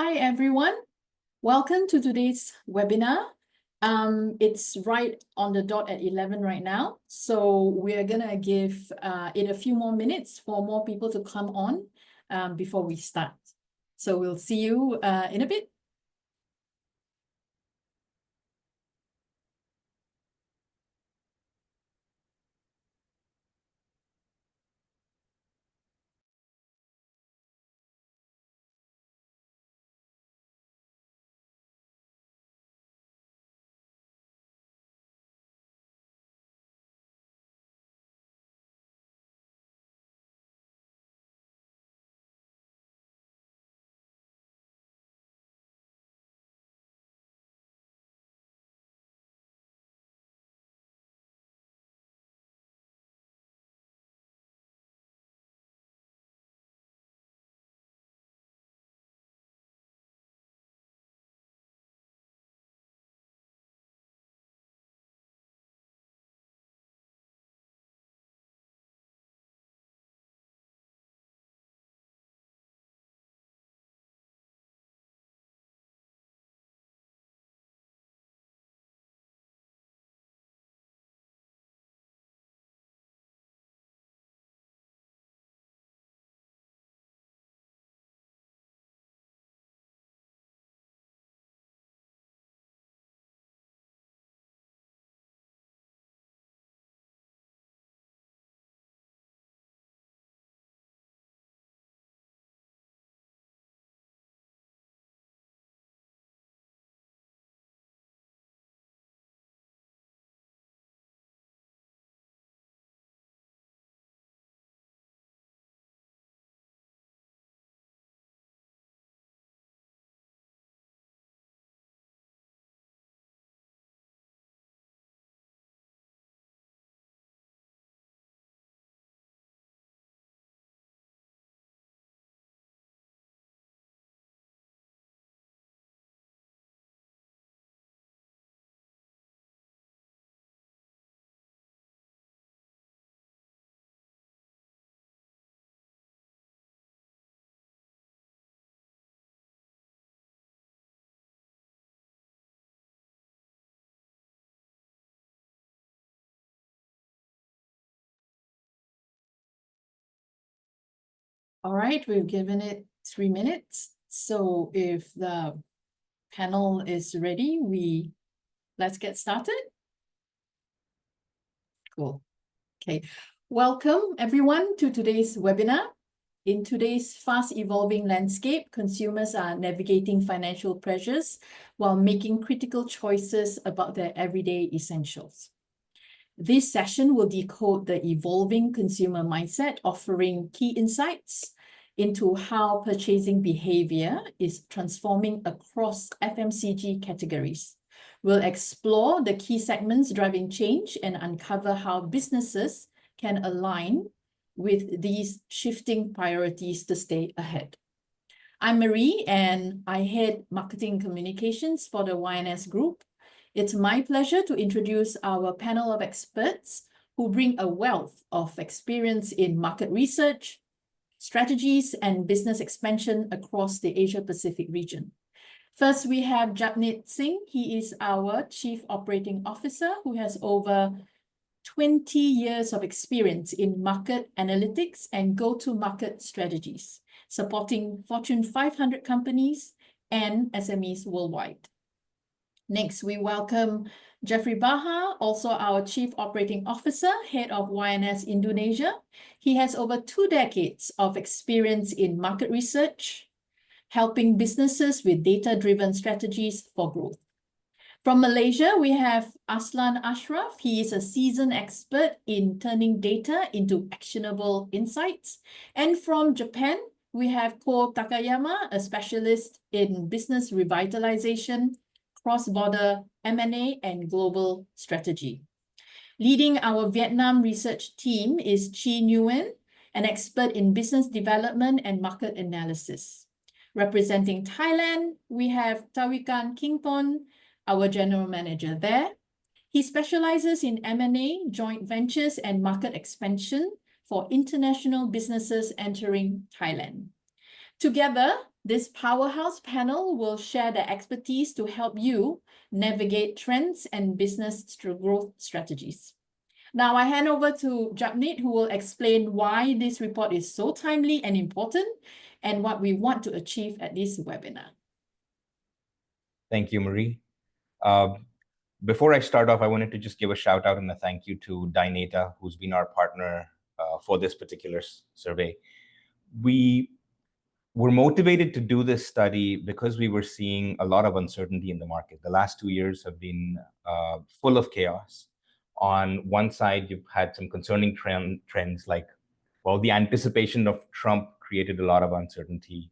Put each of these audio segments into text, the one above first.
Hi, everyone. Welcome to today's webinar. It's right on the dot at 11 right now. So we're going to give it a few more minutes for more people to come on before we start. So we'll see you in a bit. All right, we've given it 3 minutes. So if the panel is ready, let's get started. Cool. Okay. Welcome everyone to today's webinar. In today's fast-evolving landscape, consumers are navigating financial pressures while making critical choices about their everyday essentials. This session will decode the evolving consumer mindset, offering key insights into how purchasing behavior is transforming across FMCG categories. We'll explore the key segments driving change and uncover how businesses can align with these shifting priorities to stay ahead. I'm Marie, and I head marketing communications for the Y&S Group. It's my pleasure to introduce our panel of experts who bring a wealth of experience in market research, strategies, and business expansion across the Asia-Pacific region. First, we have Japnit Singh. He is our Chief Operating Officer who has over 20 years of experience in market analytics and go-to-market strategies, supporting Fortune 500 companies and SMEs worldwide. Next, we welcome Jeffrey Bahar, also our Chief Operating Officer, Head of Y&S Indonesia. He has over 2 decades of experience in market research, helping businesses with data-driven strategies for growth. From Malaysia, we have Arslan Ashraf. He is a seasoned expert in turning data into actionable insights. And from Japan, we have COO Takayama, a specialist in business revitalization, cross-border M&A, and global strategy. Leading our Vietnam research team is Nguyen, an expert in business development and market analysis. Representing Thailand, we have Tawikarn Kingthong, our general manager there. He specializes in M&A, joint ventures, and market expansion for international businesses entering Thailand. Together, This powerhouse panel will share their expertise to help you navigate trends and business growth strategies. Now I hand over to Japnit, who will explain why this report is so timely and important and what we want to achieve at this webinar. Thank you, Marie. Before I start off, I wanted to just give a shout out and a thank you to Dynata, who's been our partner for this particular survey. We were motivated to do this study because we were seeing a lot of uncertainty in the market. The last 2 years have been full of chaos. On one side, you've had some concerning trends like, well, the anticipation of Trump created a lot of uncertainty.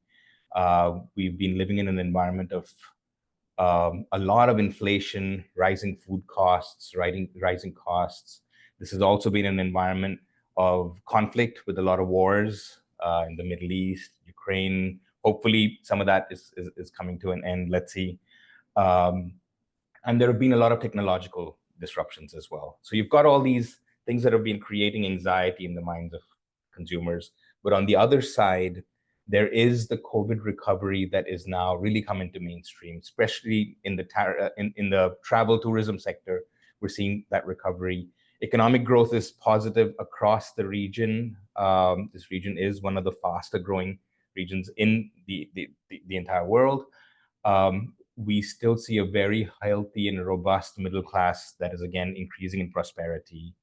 We've been living in an environment of a lot of inflation, rising food costs, rising costs. This has also been an environment of conflict with a lot of wars in the Middle East, Ukraine. Hopefully, some of that is coming to an end. Let's see. And there have been a lot of technological disruptions as well. So you've got all these things that have been creating anxiety in the minds of consumers. But on the other side, there is the COVID recovery that is now really coming to mainstream, especially in the travel tourism sector. We're seeing that recovery. Economic growth is positive across the region. This region is one of the faster growing regions in the entire world. We still see a very healthy and robust middle class that is, again, increasing in prosperity.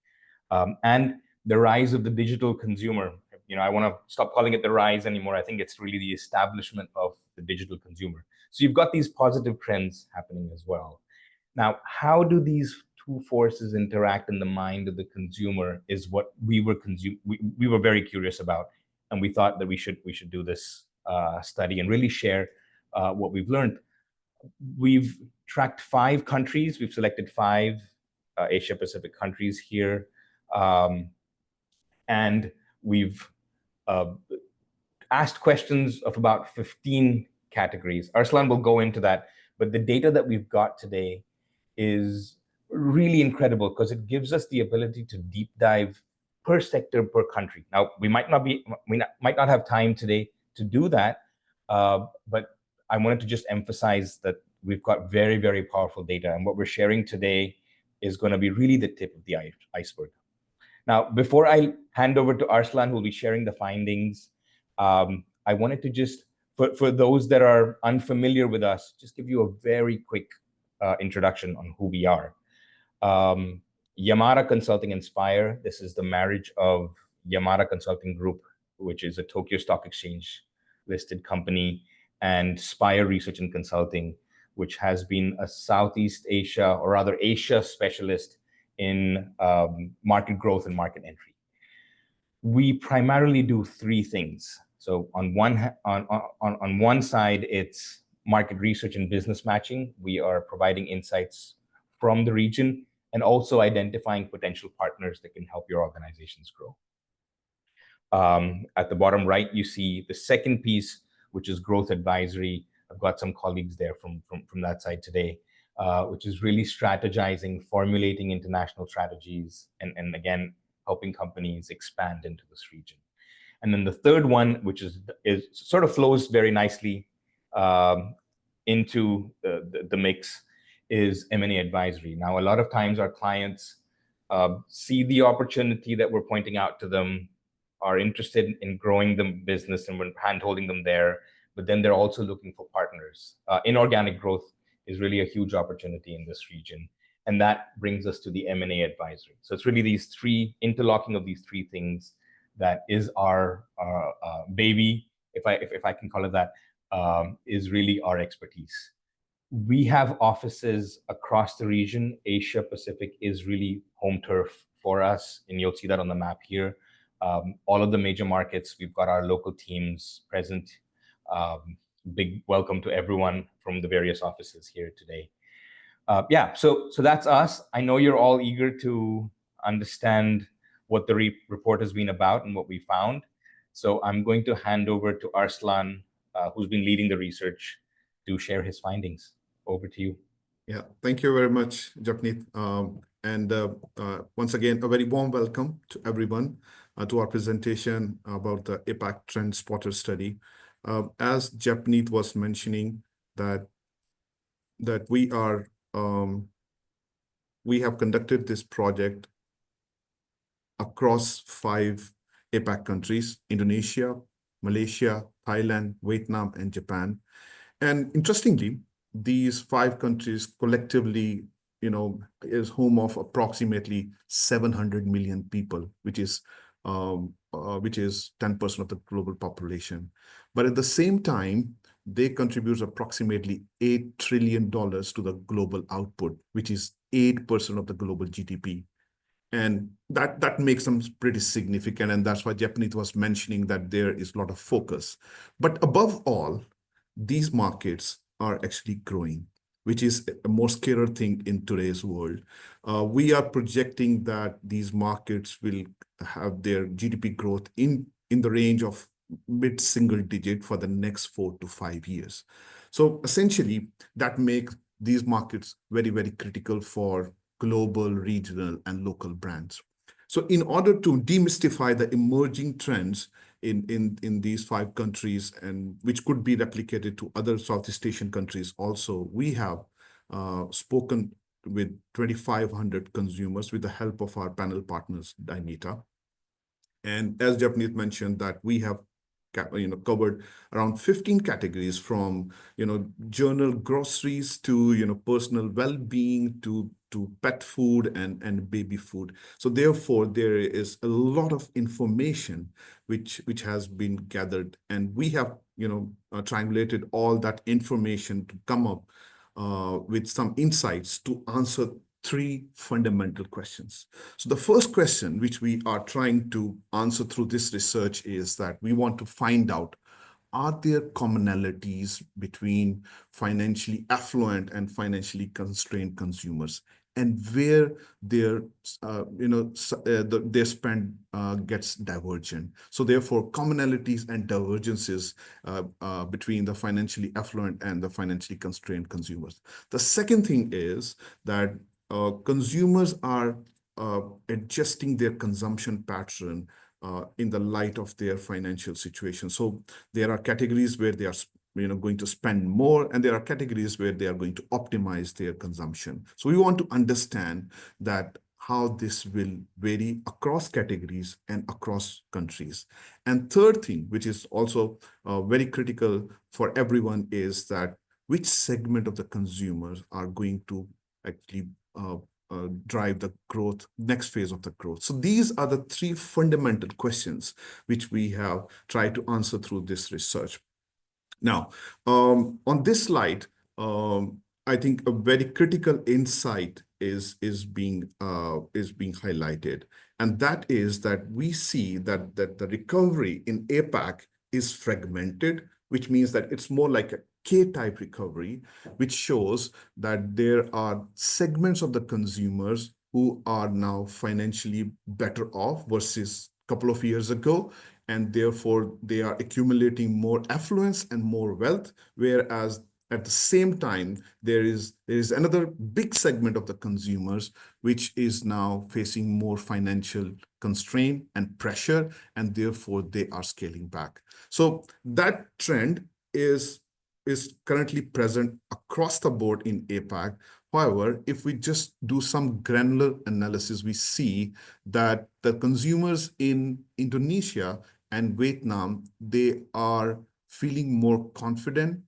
And the rise of the digital consumer. You know, I want to stop calling it the rise anymore. I think it's really the establishment of the digital consumer. So you've got these positive trends happening as well. Now, how do these two forces interact in the mind of the consumer is what we were very curious about, and we thought that we should do this study and really share what we've learned. We've tracked 5 countries. We've selected 5 Asia Pacific countries here, and we've asked questions of about 15 categories. Arslan will go into that, but the data that we've got today is really incredible because it gives us the ability to deep dive per sector, per country. Now, we might not have time today to do that, but I wanted to just emphasize that we've got very, very powerful data, and what we're sharing today is going to be really the tip of the iceberg. Now, before I hand over to Arslan, who will be sharing the findings, I wanted to just, for those that are unfamiliar with us, just give you a very quick introduction on who we are. YAMADA Consulting and Spire, this is the marriage of YAMADA Consulting Group, which is a Tokyo Stock Exchange listed company, and Spire Research and Consulting, which has been a Southeast Asia, or rather Asia specialist in market growth and market entry. We primarily do 3 things. So on one side, it's market research and business matching. We are providing insights from the region and also identifying potential partners that can help your organizations grow. At the bottom right, you see the second piece, which is growth advisory. I've got some colleagues there from that side today. Which is really strategizing, formulating international strategies, and again, helping companies expand into this region. And then the third one, which is sort of flows very nicely into the mix, is M&A advisory. Now, a lot of times our clients see the opportunity that we're pointing out to them, are interested in growing the business, and we're hand-holding them there, but then they're also looking for partners. Inorganic growth is really a huge opportunity in this region. And that brings us to the M&A advisory. So it's really these 3, interlocking of these 3 things that is our baby, if I can call it that, is really our expertise. We have offices across the region. Asia Pacific is really home turf for us, and you'll see that on the map here. All of the major markets, we've got our local teams present. Big welcome to everyone from the various offices here today. So that's us. I know you're all eager to understand what the report has been about and what we found. So I'm going to hand over to Arslan, who's been leading the research, to share his findings. Over to you. Yeah, thank you very much, Japnit. Once again, a very warm welcome to everyone to our presentation about the APAC Trend Spotter study. As Japnit was mentioning, that we are we have conducted this project across 5 APAC countries: Indonesia, Malaysia, Thailand, Vietnam, and Japan. And interestingly, these 5 countries collectively, is home of approximately 700 million people, which is 10% of the global population. But at the same time, they contribute approximately $8 trillion to the global output, which is 8% of the global GDP. And that makes them pretty significant. And that's why Japnit was mentioning that there is a lot of focus. But above all, these markets are actually growing, which is a more scary thing in today's world. We are projecting that these markets will have their GDP growth in the range of mid-single digit for the next 4 to 5 years. So essentially, that makes these markets very, very critical for global, regional, and local brands. So in order to demystify the emerging trends in these 5 countries, and which could be replicated to other Southeast Asian countries also, we have spoken with 2,500 consumers with the help of our panel partners, Dynata. And as Japnit mentioned, that we have covered around 15 categories, from journal groceries to personal well-being to pet food and baby food. So therefore, there is a lot of information which has been gathered, and we have triangulated all that information to come up with some insights to answer 3 fundamental questions. So the first question which we are trying to answer through this research is that we want to find out, are there commonalities between financially affluent and financially constrained consumers, and where their their spend gets divergent. So therefore, commonalities and divergences between the financially affluent and the financially constrained consumers. The second thing is that consumers are adjusting their consumption pattern in the light of their financial situation. So there are categories where they are going to spend more, and there are categories where they are going to optimize their consumption. So we want to understand that how this will vary across categories and across countries. And third thing, which is also very critical for everyone, is that which segment of the consumers are going to actually drive the growth, next phase of the growth. So these are the 3 fundamental questions which we have tried to answer through this research. Now, on this slide, I think a very critical insight is being highlighted, and that is that we see that the recovery in APAC is fragmented, which means that it's more like a K-type recovery, which shows that there are segments of the consumers who are now financially better off versus a couple of years ago, and therefore they are accumulating more affluence and more wealth, whereas at the same time, there is another big segment of the consumers which is now facing more financial constraint and pressure, and therefore they are scaling back. So that trend is currently present across the board in APAC. However, if we just do some granular analysis, we see that the consumers in Indonesia and Vietnam, they are feeling more confident.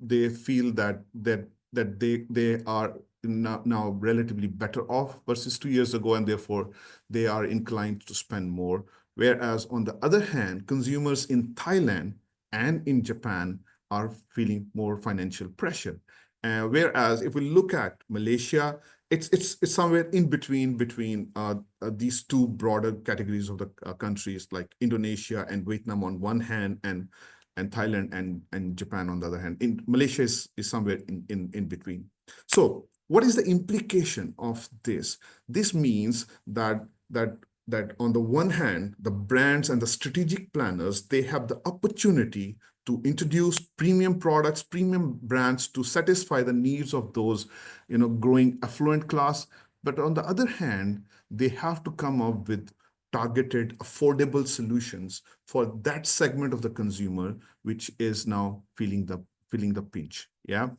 They feel that they are now relatively better off versus 2 years ago, and therefore they are inclined to spend more. Whereas on the other hand, consumers in Thailand and in Japan are feeling more financial pressure. Whereas if we look at Malaysia, it's somewhere in between these 2 broader categories of the countries, like Indonesia and Vietnam on one hand, and Thailand and Japan on the other hand. In Malaysia is somewhere in between. So what is the implication of this? This means that on the one hand, the brands and the strategic planners, they have the opportunity to introduce premium products, premium brands to satisfy the needs of those, growing affluent class. But on the other hand, they have to come up with targeted, affordable solutions for that segment of the consumer, which is now feeling the pinch. Yeah.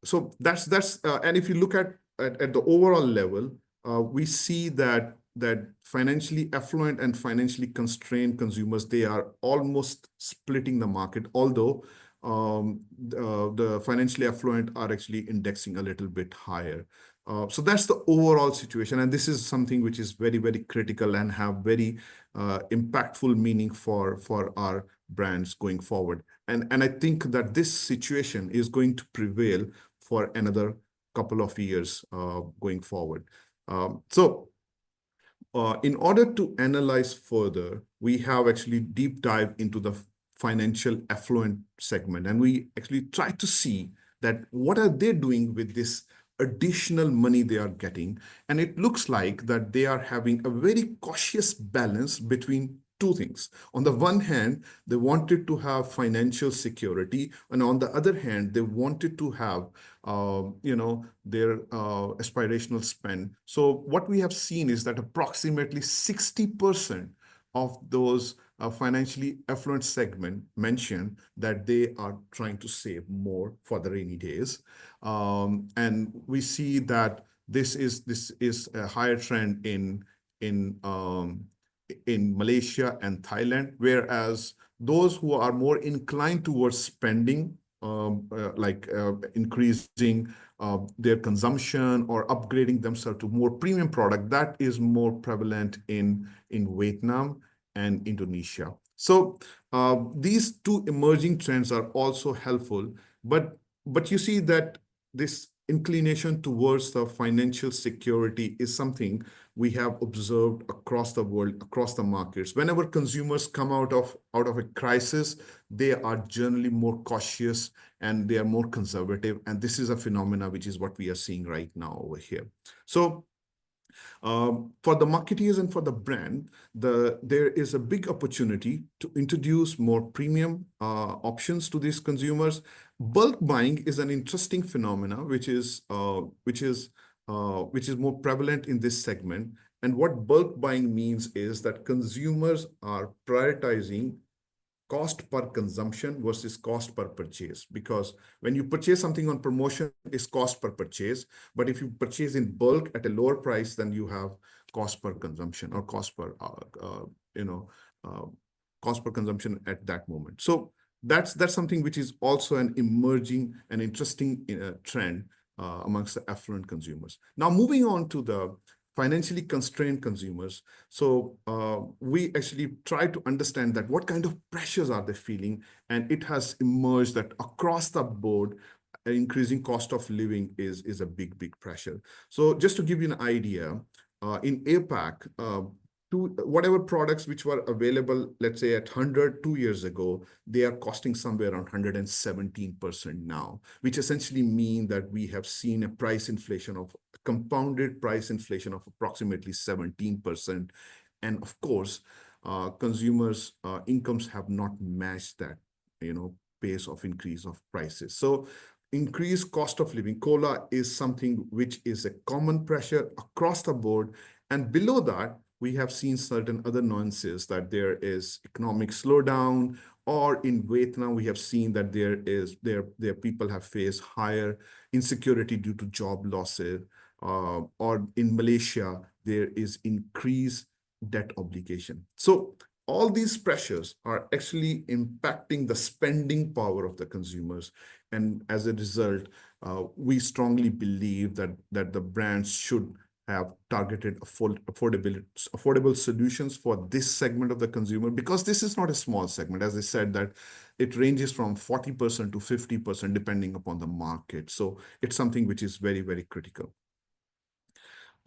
So that's and if you look at the overall level, we see that financially affluent and financially constrained consumers, they are almost splitting the market, although the financially affluent are actually indexing a little bit higher. So that's the overall situation. And this is something which is very, very critical and have very impactful meaning for our brands going forward. And I think that this situation is going to prevail for another couple of years going forward. In order to analyze further, we have actually deep dive into the financial affluent segment, and we actually try to see that what are they doing with this additional money they are getting. And it looks like that they are having a very cautious balance between two things. On the one hand, they wanted to have financial security, and on the other hand, they wanted to have their aspirational spend. So what we have seen is that approximately 60% of those financially affluent segment mentioned that they are trying to save more for the rainy days. And we see that this is a higher trend in Malaysia and Thailand, whereas those who are more inclined towards spending, increasing their consumption or upgrading themselves to more premium product, that is more prevalent in Vietnam and Indonesia. So these two emerging trends are also helpful, but you see that this inclination towards the financial security is something we have observed across the world, across the markets. Whenever consumers come out of a crisis, they are generally more cautious and they are more conservative. And this is a phenomena which is what we are seeing right now over here. So for the marketeers and for the brand, there is a big opportunity to introduce more premium options to these consumers. Bulk buying is an interesting phenomena, which is more prevalent in this segment. And what bulk buying means is that consumers are prioritizing cost per consumption versus cost per purchase, because when you purchase something on promotion, it's cost per purchase. But if you purchase in bulk at a lower price, then you have cost per consumption or cost per consumption at that moment. So that's something which is also an emerging and interesting trend amongst the affluent consumers. Now, moving on to the financially constrained consumers. So we actually try to understand that what kind of pressures are they feeling, and it has emerged that across the board, increasing cost of living is a big pressure. So just to give you an idea, in APAC, whatever products which were available, let's say at 100 2 years ago, they are costing somewhere around 117% now, which essentially mean that we have seen a compounded price inflation of approximately 17%. And of course, consumers' incomes have not matched that, pace of increase of prices. So increased cost of living, COLA, is something which is a common pressure across the board. And below that, we have seen certain other nuances, that there is economic slowdown, or in Vietnam, we have seen that their people have faced higher insecurity due to job losses, or in Malaysia, there is increased debt obligation. So all these pressures are actually impacting the spending power of the consumers. And as a result, we strongly believe that the brands should have targeted affordable solutions for this segment of the consumer, because this is not a small segment. As I said, that it ranges from 40% to 50% depending upon the market. So it's something which is very, very critical.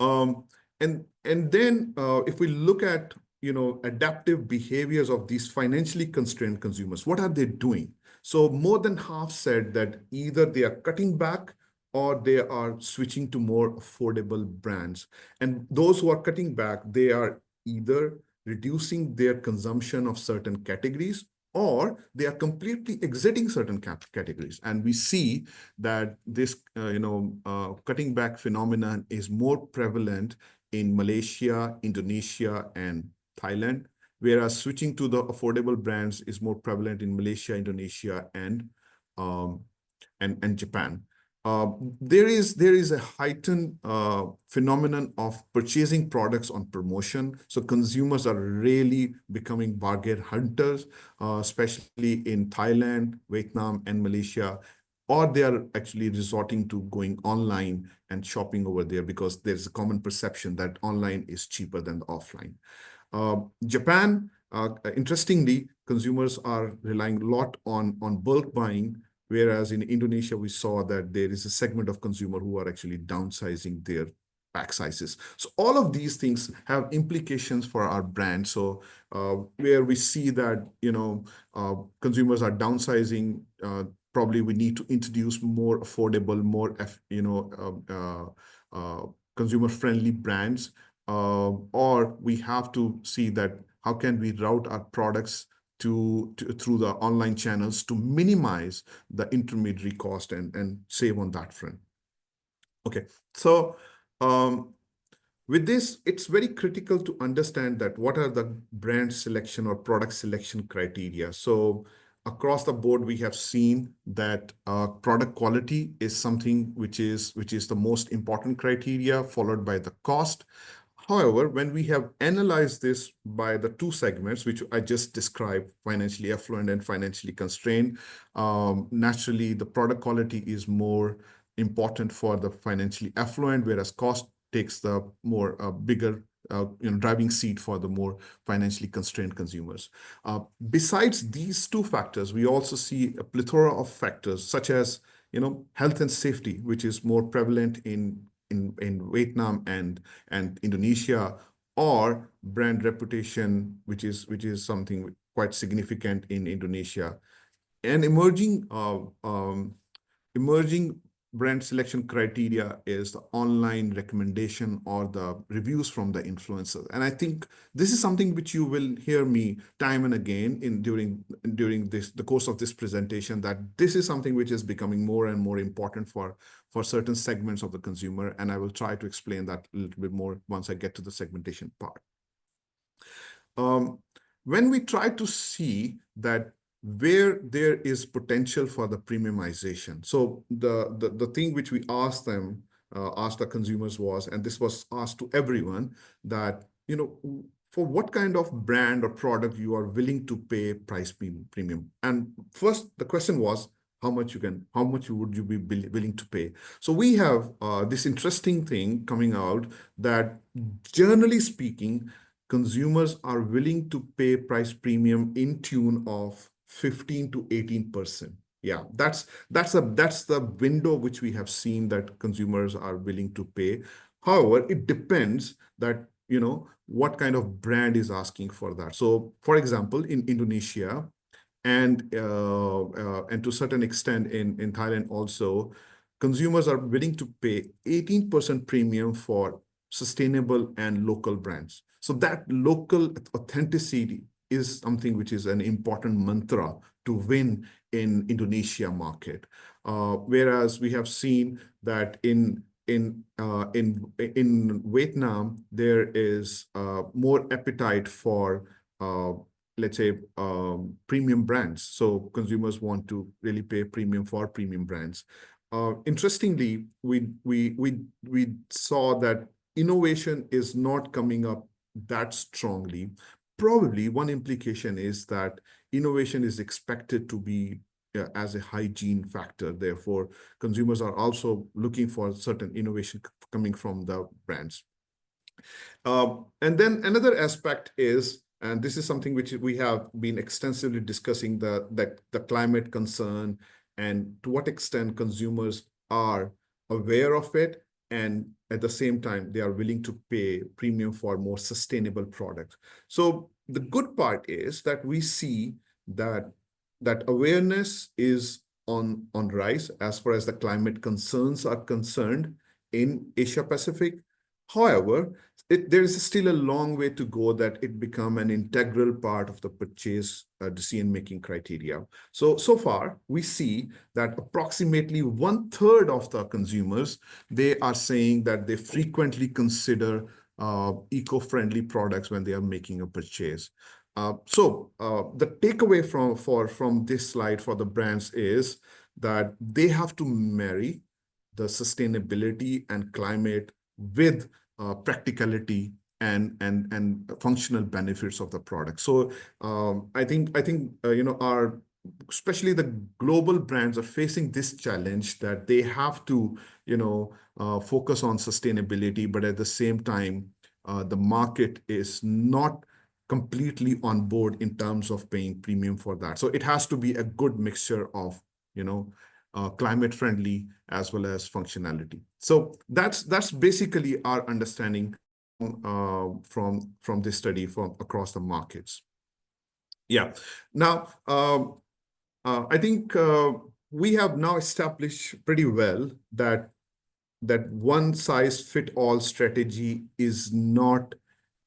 And then if we look at adaptive behaviors of these financially constrained consumers, what are they doing? So more than half said that either they are cutting back or they are switching to more affordable brands. And those who are cutting back, they are either reducing their consumption of certain categories, or they are completely exiting certain categories. And we see that this cutting back phenomenon is more prevalent in Malaysia, Indonesia, and Thailand, whereas switching to the affordable brands is more prevalent in Malaysia, Indonesia, and Japan. There is a heightened phenomenon of purchasing products on promotion. So consumers are really becoming bargain hunters, especially in Thailand, Vietnam, and Malaysia, or they are actually resorting to going online and shopping over there because there's a common perception that online is cheaper than the offline. Japan, interestingly, consumers are relying a lot on bulk buying, whereas in Indonesia, we saw that there is a segment of consumer who are actually downsizing their pack sizes. So all of these things have implications for our brand. So where we see that, consumers are downsizing, probably we need to introduce more affordable, more, consumer-friendly brands, or we have to see that how can we route our products through the online channels to minimize the intermediary cost and save on that front. Okay, so with this, it's very critical to understand that what are the brand selection or product selection criteria. So across the board, we have seen that product quality is something which is the most important criteria, followed by the cost. However, when we have analyzed this by the two segments, which I just described, financially affluent and financially constrained, naturally, the product quality is more important for the financially affluent, whereas cost takes the more bigger driving seat for the more financially constrained consumers. Besides these two factors, we also see a plethora of factors such as health and safety, which is more prevalent in Vietnam and Indonesia, or brand reputation, which is something quite significant in Indonesia, and emerging brand selection criteria is the online recommendation or the reviews from the influencers. And I think this is something which you will hear me time and again during the course of this presentation, that this is something which is becoming more and more important for certain segments of the consumer. And I will try to explain that a little bit more once I get to the segmentation part. When we try to see that where there is potential for the premiumization. So the thing which we asked the consumers was, and this was asked to everyone, that, for what kind of brand or product you are willing to pay price premium. And first, the question was, how much would you be willing to pay? So we have this interesting thing coming out that, generally speaking, consumers are willing to pay price premium in tune of 15 to 18%. Yeah, that's the window which we have seen that consumers are willing to pay. However, it depends that, what kind of brand is asking for that. So, for example, in Indonesia and to a certain extent in Thailand also, consumers are willing to pay 18% premium for sustainable and local brands. So that local authenticity is something which is an important mantra to win in Indonesia market. Whereas we have seen that in Vietnam, there is more appetite for, let's say, premium brands. So consumers want to really pay premium for premium brands. Interestingly, we saw that innovation is not coming up that strongly. Probably one implication is that innovation is expected to be as a hygiene factor. Therefore, consumers are also looking for certain innovation coming from the brands. And then another aspect is, and this is something which we have been extensively discussing, the climate concern and to what extent consumers are aware of it, and at the same time, they are willing to pay premium for more sustainable products. So the good part is that we see that awareness is on rise as far as the climate concerns are concerned in Asia Pacific. However, there is still a long way to go that it become an integral part of the purchase decision-making criteria. So far, we see that approximately 1/3 of the consumers, they are saying that they frequently consider eco-friendly products when they are making a purchase. The takeaway from this slide for the brands is that they have to marry the sustainability and climate with practicality and functional benefits of the product. So I think our especially the global brands are facing this challenge that they have to focus on sustainability, but at the same time the market is not completely on board in terms of paying premium for that. So it has to be a good mixture of climate friendly as well as functionality. So that's basically our understanding from this study from across the markets. Yeah. Now I think we have now established pretty well that one size fit all strategy is not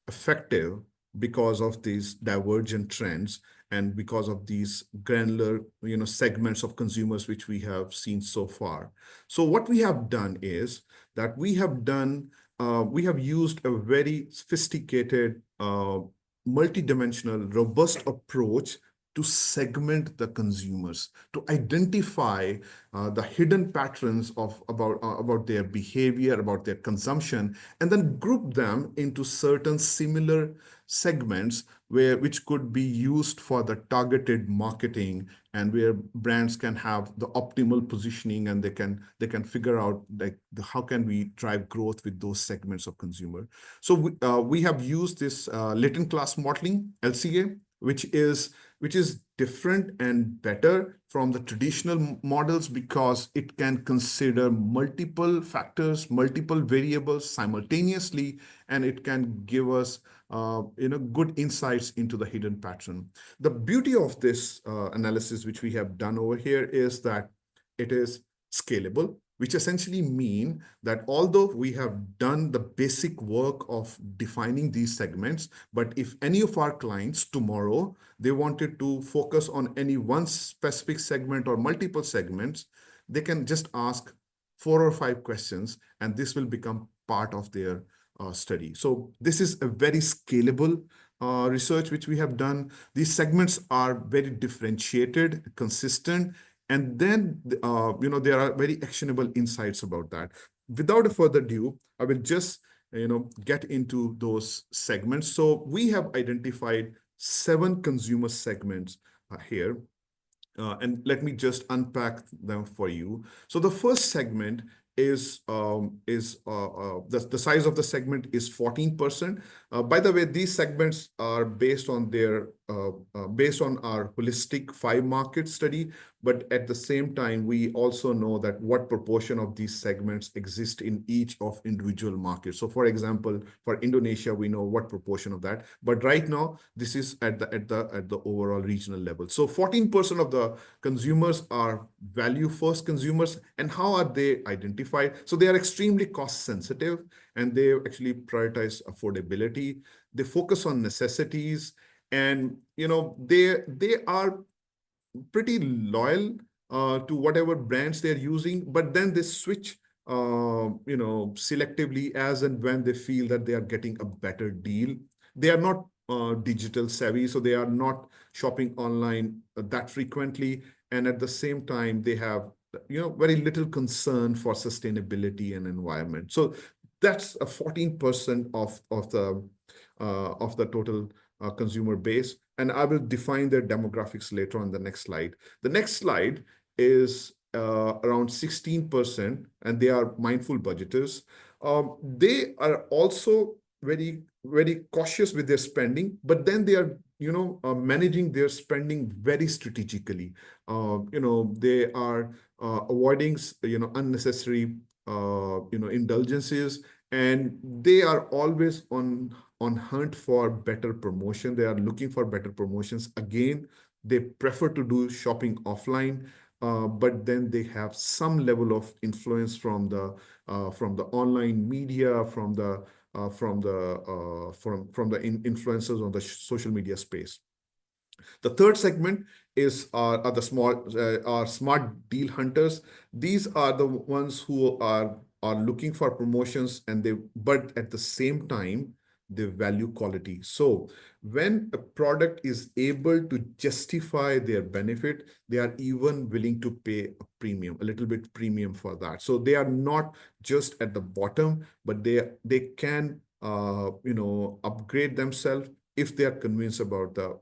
effective because of these divergent trends and because of these granular segments of consumers which we have seen so far. So what we have done is that we have used a very sophisticated multidimensional robust approach to segment the consumers, to identify the hidden patterns about their behavior, about their consumption, and then group them into certain similar segments which could be used for the targeted marketing, and where brands can have the optimal positioning, and they can figure out like how can we drive growth with those segments of consumer. So we have used this latent class modeling, LCA, which is different and better from the traditional models because it can consider multiple factors, multiple variables simultaneously, and it can give us good insights into the hidden pattern. The beauty of this analysis which we have done over here is that it is scalable, which essentially mean that although we have done the basic work of defining these segments, but if any of our clients tomorrow, they wanted to focus on any one specific segment or multiple segments, they can just ask 4 or 5 questions, and this will become part of their study. So this is a very scalable research which we have done. These segments are very differentiated, consistent, and then, there are very actionable insights about that. Without a further ado, I will just, get into those segments. So we have identified 7 consumer segments here. And let me just unpack them for you. So the first segment is the size of the segment is 14%. By the way, these segments are based on our holistic 5-market study, but at the same time, we also know that what proportion of these segments exist in each of individual markets. So for example, for Indonesia, we know what proportion of that, but right now this is at the overall regional level. So 14% of the consumers are value first consumers. And how are they identified? So they are extremely cost sensitive, and they actually prioritize affordability. They focus on necessities, and they are pretty loyal to whatever brands they're using, but then they switch selectively as and when they feel that they are getting a better deal. They are not digital savvy, so they are not shopping online that frequently, and at the same time they have very little concern for sustainability and environment. So that's a 14% of the total consumer base. And I will define their demographics later on the next slide. The next slide is around 16%, and they are mindful budgeters. They are also very, very cautious with their spending, but then they are managing their spending very strategically. They are avoiding unnecessary indulgences, and they are always on hunt for better promotion. They are looking for better promotions. Again, they prefer to do shopping offline, but then they have some level of influence from the online media, from the influencers on the social media space. The third segment is the smart deal hunters. These are the ones who are are looking for promotions, but at the same time, they value quality. So when a product is able to justify their benefit, they are even willing to pay a premium, a little bit premium for that. So they are not just at the bottom, but they can upgrade themselves if they are convinced about the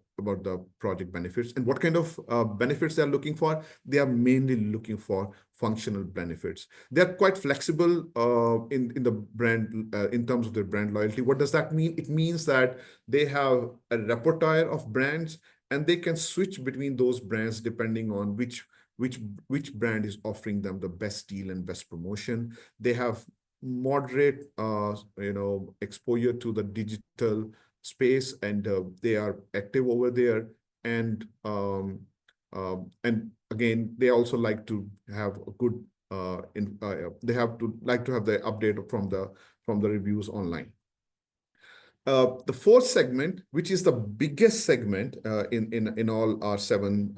project benefits. And what kind of benefits they are looking for? They are mainly looking for functional benefits. They are quite flexible in the brand in terms of their brand loyalty. What does that mean? It means that they have a repertoire of brands, and they can switch between those brands depending on which brand is offering them the best deal and best promotion. They have moderate exposure to the digital space, and they are active over there. And again, they also like to have a good they have to like to have the update from the reviews online. The fourth segment, which is the biggest segment in all our 7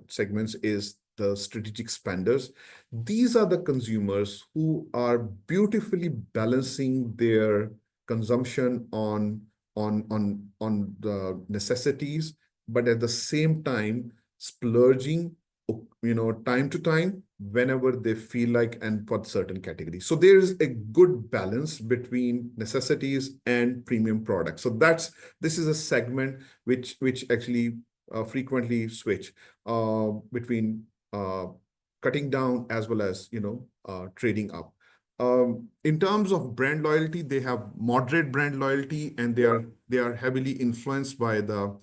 segments, is the strategic spenders. These are the consumers who are beautifully balancing their consumption on the necessities, but at the same time splurging, time to time whenever they feel like, and for certain categories. So there is a good balance between necessities and premium products. So this is a segment which actually frequently switch between cutting down as well as trading up. In terms of brand loyalty, they have moderate brand loyalty, and they are heavily influenced by the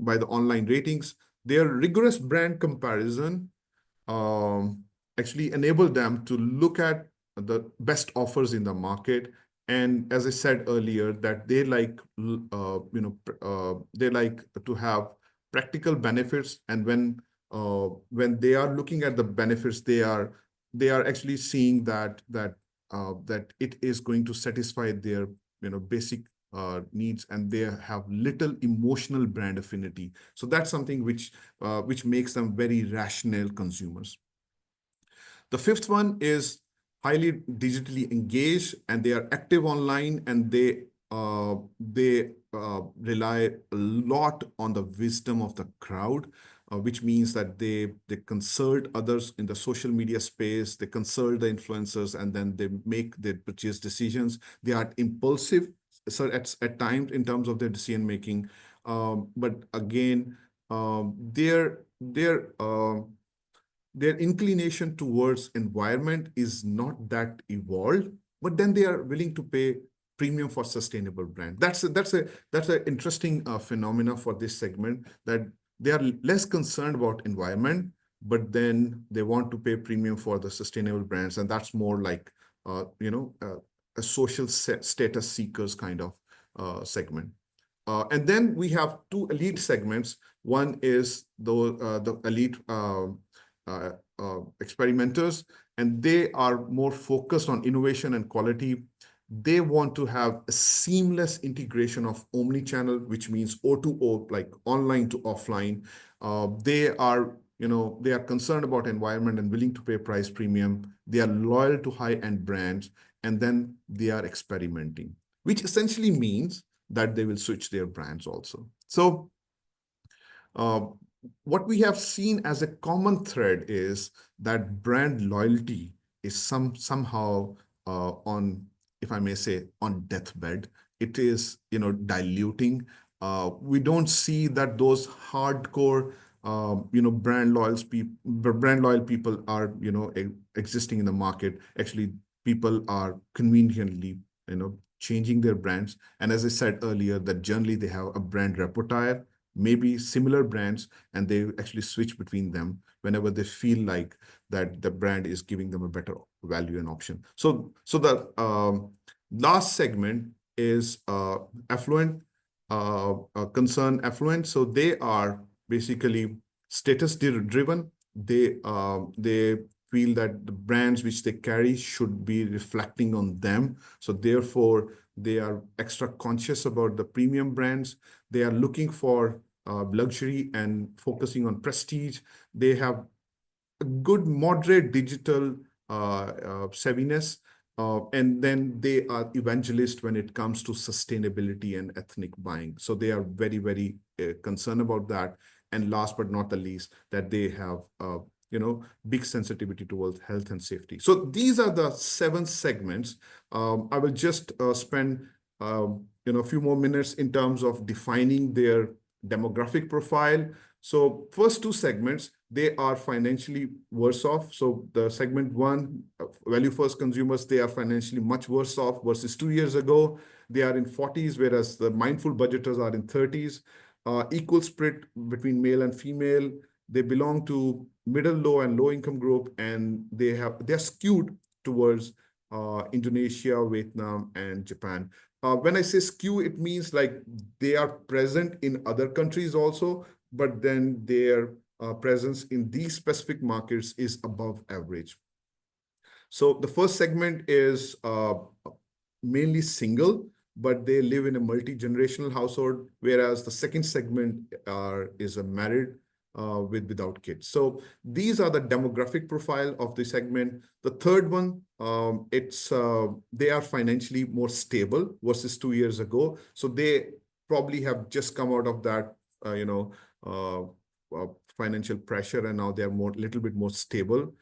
online ratings. Their rigorous brand comparison actually enable them to look at the best offers in the market. And as I said earlier, that they like they like to have practical benefits, and when they are looking at the benefits, they are actually seeing that it is going to satisfy their basic needs, and they have little emotional brand affinity. So that's something which makes them very rational consumers. The fifth one is highly digitally engaged, and they are active online, and they rely a lot on the wisdom of the crowd, which means that they consult others in the social media space, they consult the influencers, and then they make their purchase decisions. They are impulsive, so at times in terms of their decision making, but again, their inclination towards environment is not that evolved, but then they are willing to pay premium for sustainable brand. That's an interesting phenomena for this segment, that they are less concerned about environment, but then they want to pay premium for the sustainable brands, and that's more like a social status seekers kind of segment. And then we have 2 elite segments. One is the elite experimenters, and they are more focused on innovation and quality. They want to have a seamless integration of omni-channel, which means O2O, like online to offline. They are concerned about environment and willing to pay price premium. They are loyal to high-end brands, and then they are experimenting, which essentially means that they will switch their brands also. So what we have seen as a common thread is that brand loyalty is somehow on, if I may say, on deathbed. It is diluting. We don't see that those hardcore brand loyal people are existing in the market. Actually, people are conveniently changing their brands. And as I said earlier, that generally they have a brand repertoire, maybe similar brands, and they actually switch between them whenever they feel like that the brand is giving them a better value and option. So the last segment is affluent, concern affluent. So they are basically status driven. They feel that the brands which they carry should be reflecting on them. So therefore, they are extra conscious about the premium brands. They are looking for luxury and focusing on prestige. They have a good moderate digital savviness. And then they are evangelists when it comes to sustainability and ethnic buying. So they are very, very concerned about that. And last but not the least, that they have big sensitivity towards health and safety. So these are the 7 segments. I will just spend a few more minutes in terms of defining their demographic profile. So first 2 segments, they are financially worse off. So the segment 1, value first consumers, they are financially much worse off versus 2 years ago. They are in 40s, whereas the mindful budgeters are in 30s. Equal split between male and female. They belong to middle, low, and low income group, and they're skewed towards Indonesia, Vietnam, and Japan. When I say skew, it means like they are present in other countries also, but then their presence in these specific markets is above average. So the first segment is mainly single, but they live in a multi-generational household, whereas the second segment is a married without kids. So these are the demographic profile of the segment. The third one, they are financially more stable versus 2 years ago. So they probably have just come out of that, financial pressure, and now they are little bit more stable,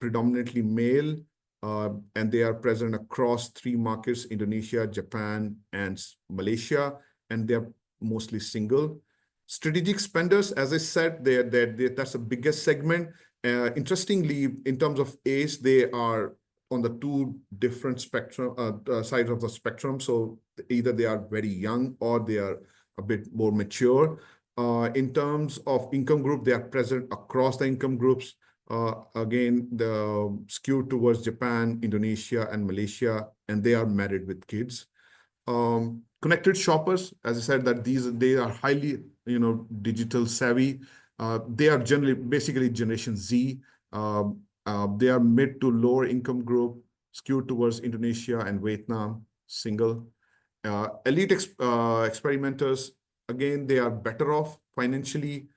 predominantly male, and they are present across 3 markets: Indonesia, Japan, and Malaysia, and they're mostly single. Strategic spenders, as I said, that's the biggest segment. Interestingly, in terms of age, they are on the 2 different sides of the spectrum. So either they are very young or they are a bit more mature. In terms of income group, they are present across the income groups. Again, the skewed towards Japan, Indonesia, and Malaysia, and they are married with kids. Connected shoppers, as I said, that they are highly, digital savvy. They are basically Generation Z. They are mid to lower income group, skewed towards Indonesia and Vietnam, single. Elite experimenters, again, they are better off financially,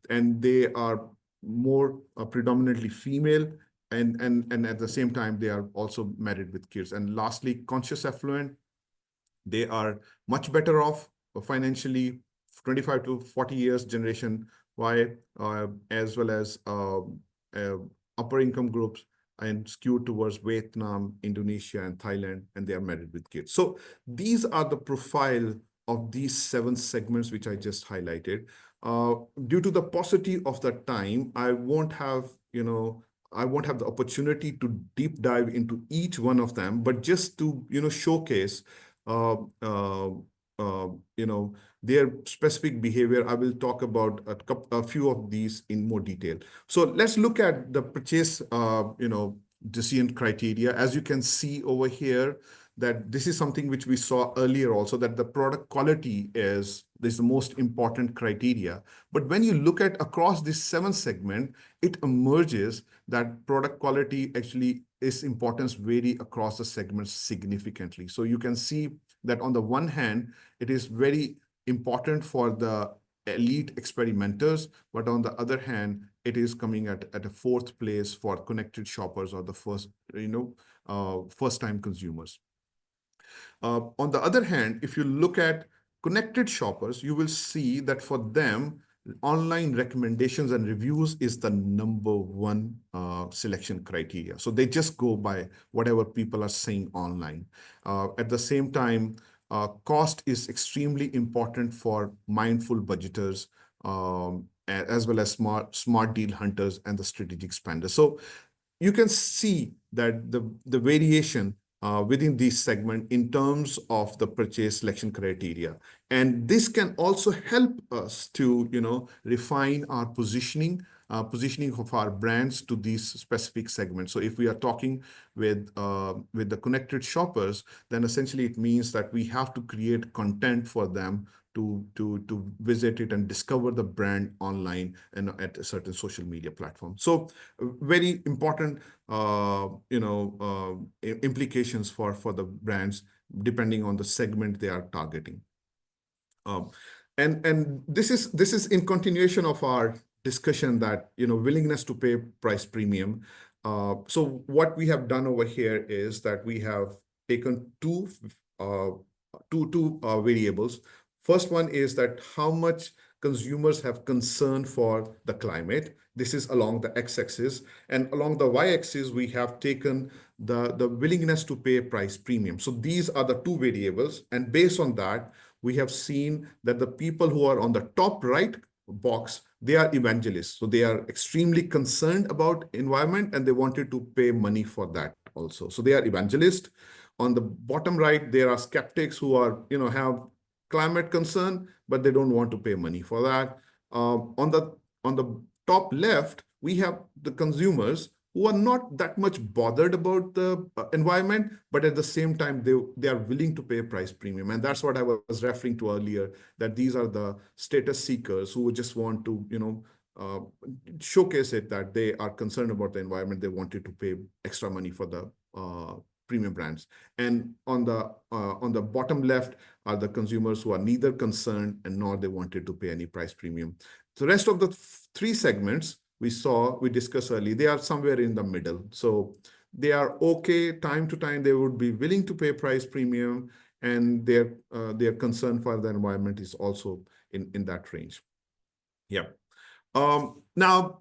and they are more predominantly female, and at the same time, they are also married with kids. And lastly, conscious affluent, they are much better off financially, 25 to 40 years, Generation Y, as well as upper income groups, and skewed towards Vietnam, Indonesia, and Thailand, and they are married with kids. So these are the profile of these 7 segments, which I just highlighted. Due to the paucity of the time, I won't have the opportunity to deep dive into each one of them, but just to, showcase, their specific behavior, I will talk about a few of these in more detail. So let's look at the purchase, decision criteria. As you can see over here, that this is something which we saw earlier also, that the product quality is the most important criteria. But when you look at across this 7 segment, it emerges that product quality actually its importance vary across the segments significantly. So you can see that on the one hand, it is very important for the elite experimenters, but on the other hand, it is coming at a 4th place for connected shoppers or the first-time consumers. On the other hand, if you look at connected shoppers, you will see that for them, online recommendations and reviews is the number 1 selection criteria. So they just go by whatever people are saying online. At the same time, cost is extremely important for mindful budgeters, as well as smart deal hunters and the strategic spenders. So you can see that the variation within this segment in terms of the purchase selection criteria. And this can also help us to, refine our positioning of our brands to these specific segments. So if we are talking with the connected shoppers, then essentially it means that we have to create content for them to visit it and discover the brand online and at a certain social media platform. So very important, implications for the brands depending on the segment they are targeting. And this is in continuation of our discussion that, willingness to pay price premium. So what we have done over here is that we have taken two variables. First one is that how much consumers have concern for the climate. This is along the x-axis, and along the y-axis we have taken the willingness to pay price premium. So these are the two variables, and based on that we have seen that the people who are on the top right box, they are evangelists. So they are extremely concerned about environment and they wanted to pay money for that also. So they are evangelists. On the bottom right, there are skeptics who are, have climate concern, but they don't want to pay money for that. On the top left, we have the consumers who are not that much bothered about the environment, but at the same time, they are willing to pay a price premium. And that's what I was referring to earlier, that these are the status seekers who just want to, showcase it that they are concerned about the environment. They wanted to pay extra money for the premium brands. And on the bottom left are the consumers who are neither concerned and nor they wanted to pay any price premium. The rest of the three segments we discussed earlier, they are somewhere in the middle. So they are okay. Time to time, they would be willing to pay price premium, and their concern for the environment is also in that range. Yeah. Now,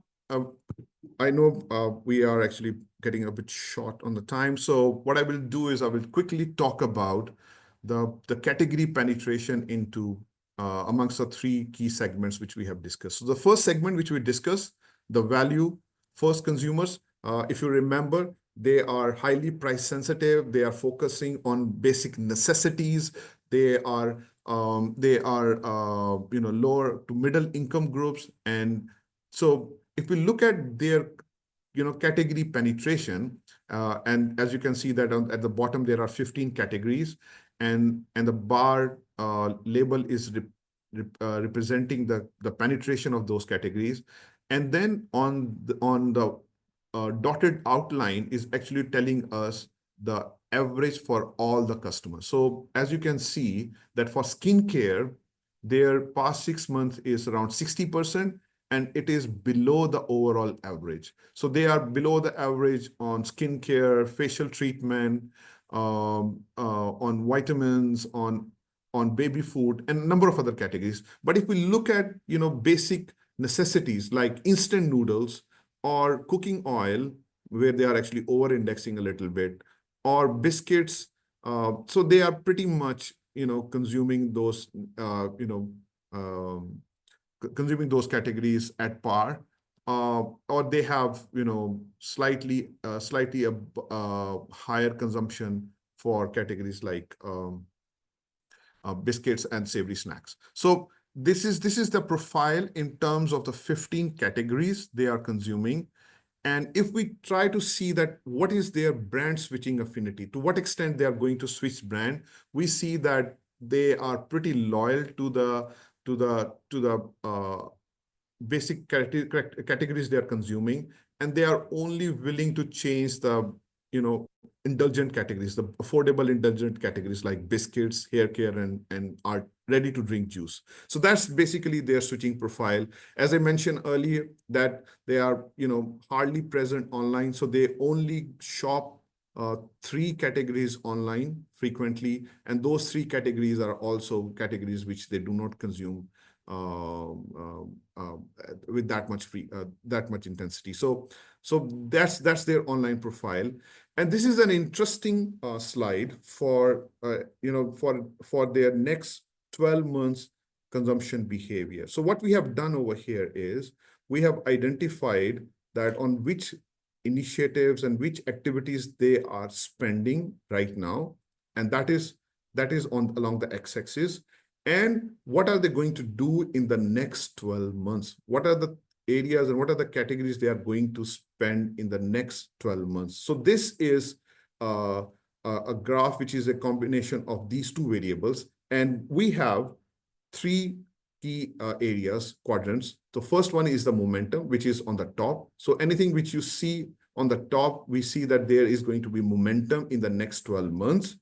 I know we are actually getting a bit short on the time. So what I will do is I will quickly talk about the category penetration into amongst the three key segments which we have discussed. So the first segment which we discussed, the value first consumers, if you remember, they are highly price sensitive. They are focusing on basic necessities. They are lower to middle income groups. And so if we look at their category penetration, and as you can see that at the bottom there are 15 categories, and the bar label is representing the penetration of those categories, and then on the dotted outline is actually telling us the average for all the customers. So as you can see that for skincare, their past 6 months is around 60%, and it is below the overall average. So they are below the average on skincare, facial treatment, on vitamins, on baby food, and a number of other categories. But if we look at basic necessities like instant noodles or cooking oil, where they are actually over-indexing a little bit, or biscuits, so they are pretty much consuming those consuming those categories at par, or they have slightly higher consumption for categories like biscuits and savory snacks. So this is the profile in terms of the 15 categories they are consuming. And if we try to see that what is their brand switching affinity, to what extent they are going to switch brand, we see that they are pretty loyal to the basic categories they are consuming, and they are only willing to change the indulgent categories, the affordable indulgent categories like biscuits, hair care, and are ready to drink juice. So that's basically their switching profile. As I mentioned earlier, that they are hardly present online, so they only shop 3 categories online frequently, and those 3 categories are also categories which they do not consume with that much intensity. So that's their online profile. And this is an interesting slide for for their next 12 months consumption behavior. So what we have done over here is we have identified that on which initiatives and which activities they are spending right now, and that is along the x-axis. And what are they going to do in the next 12 months? What are the areas and what are the categories they are going to spend in the next 12 months? So this is a graph which is a combination of these 2 variables. And we have 3 key areas, quadrants. The first one is the momentum, which is on the top. So anything which you see on the top, we see that there is going to be momentum in the next 12 months.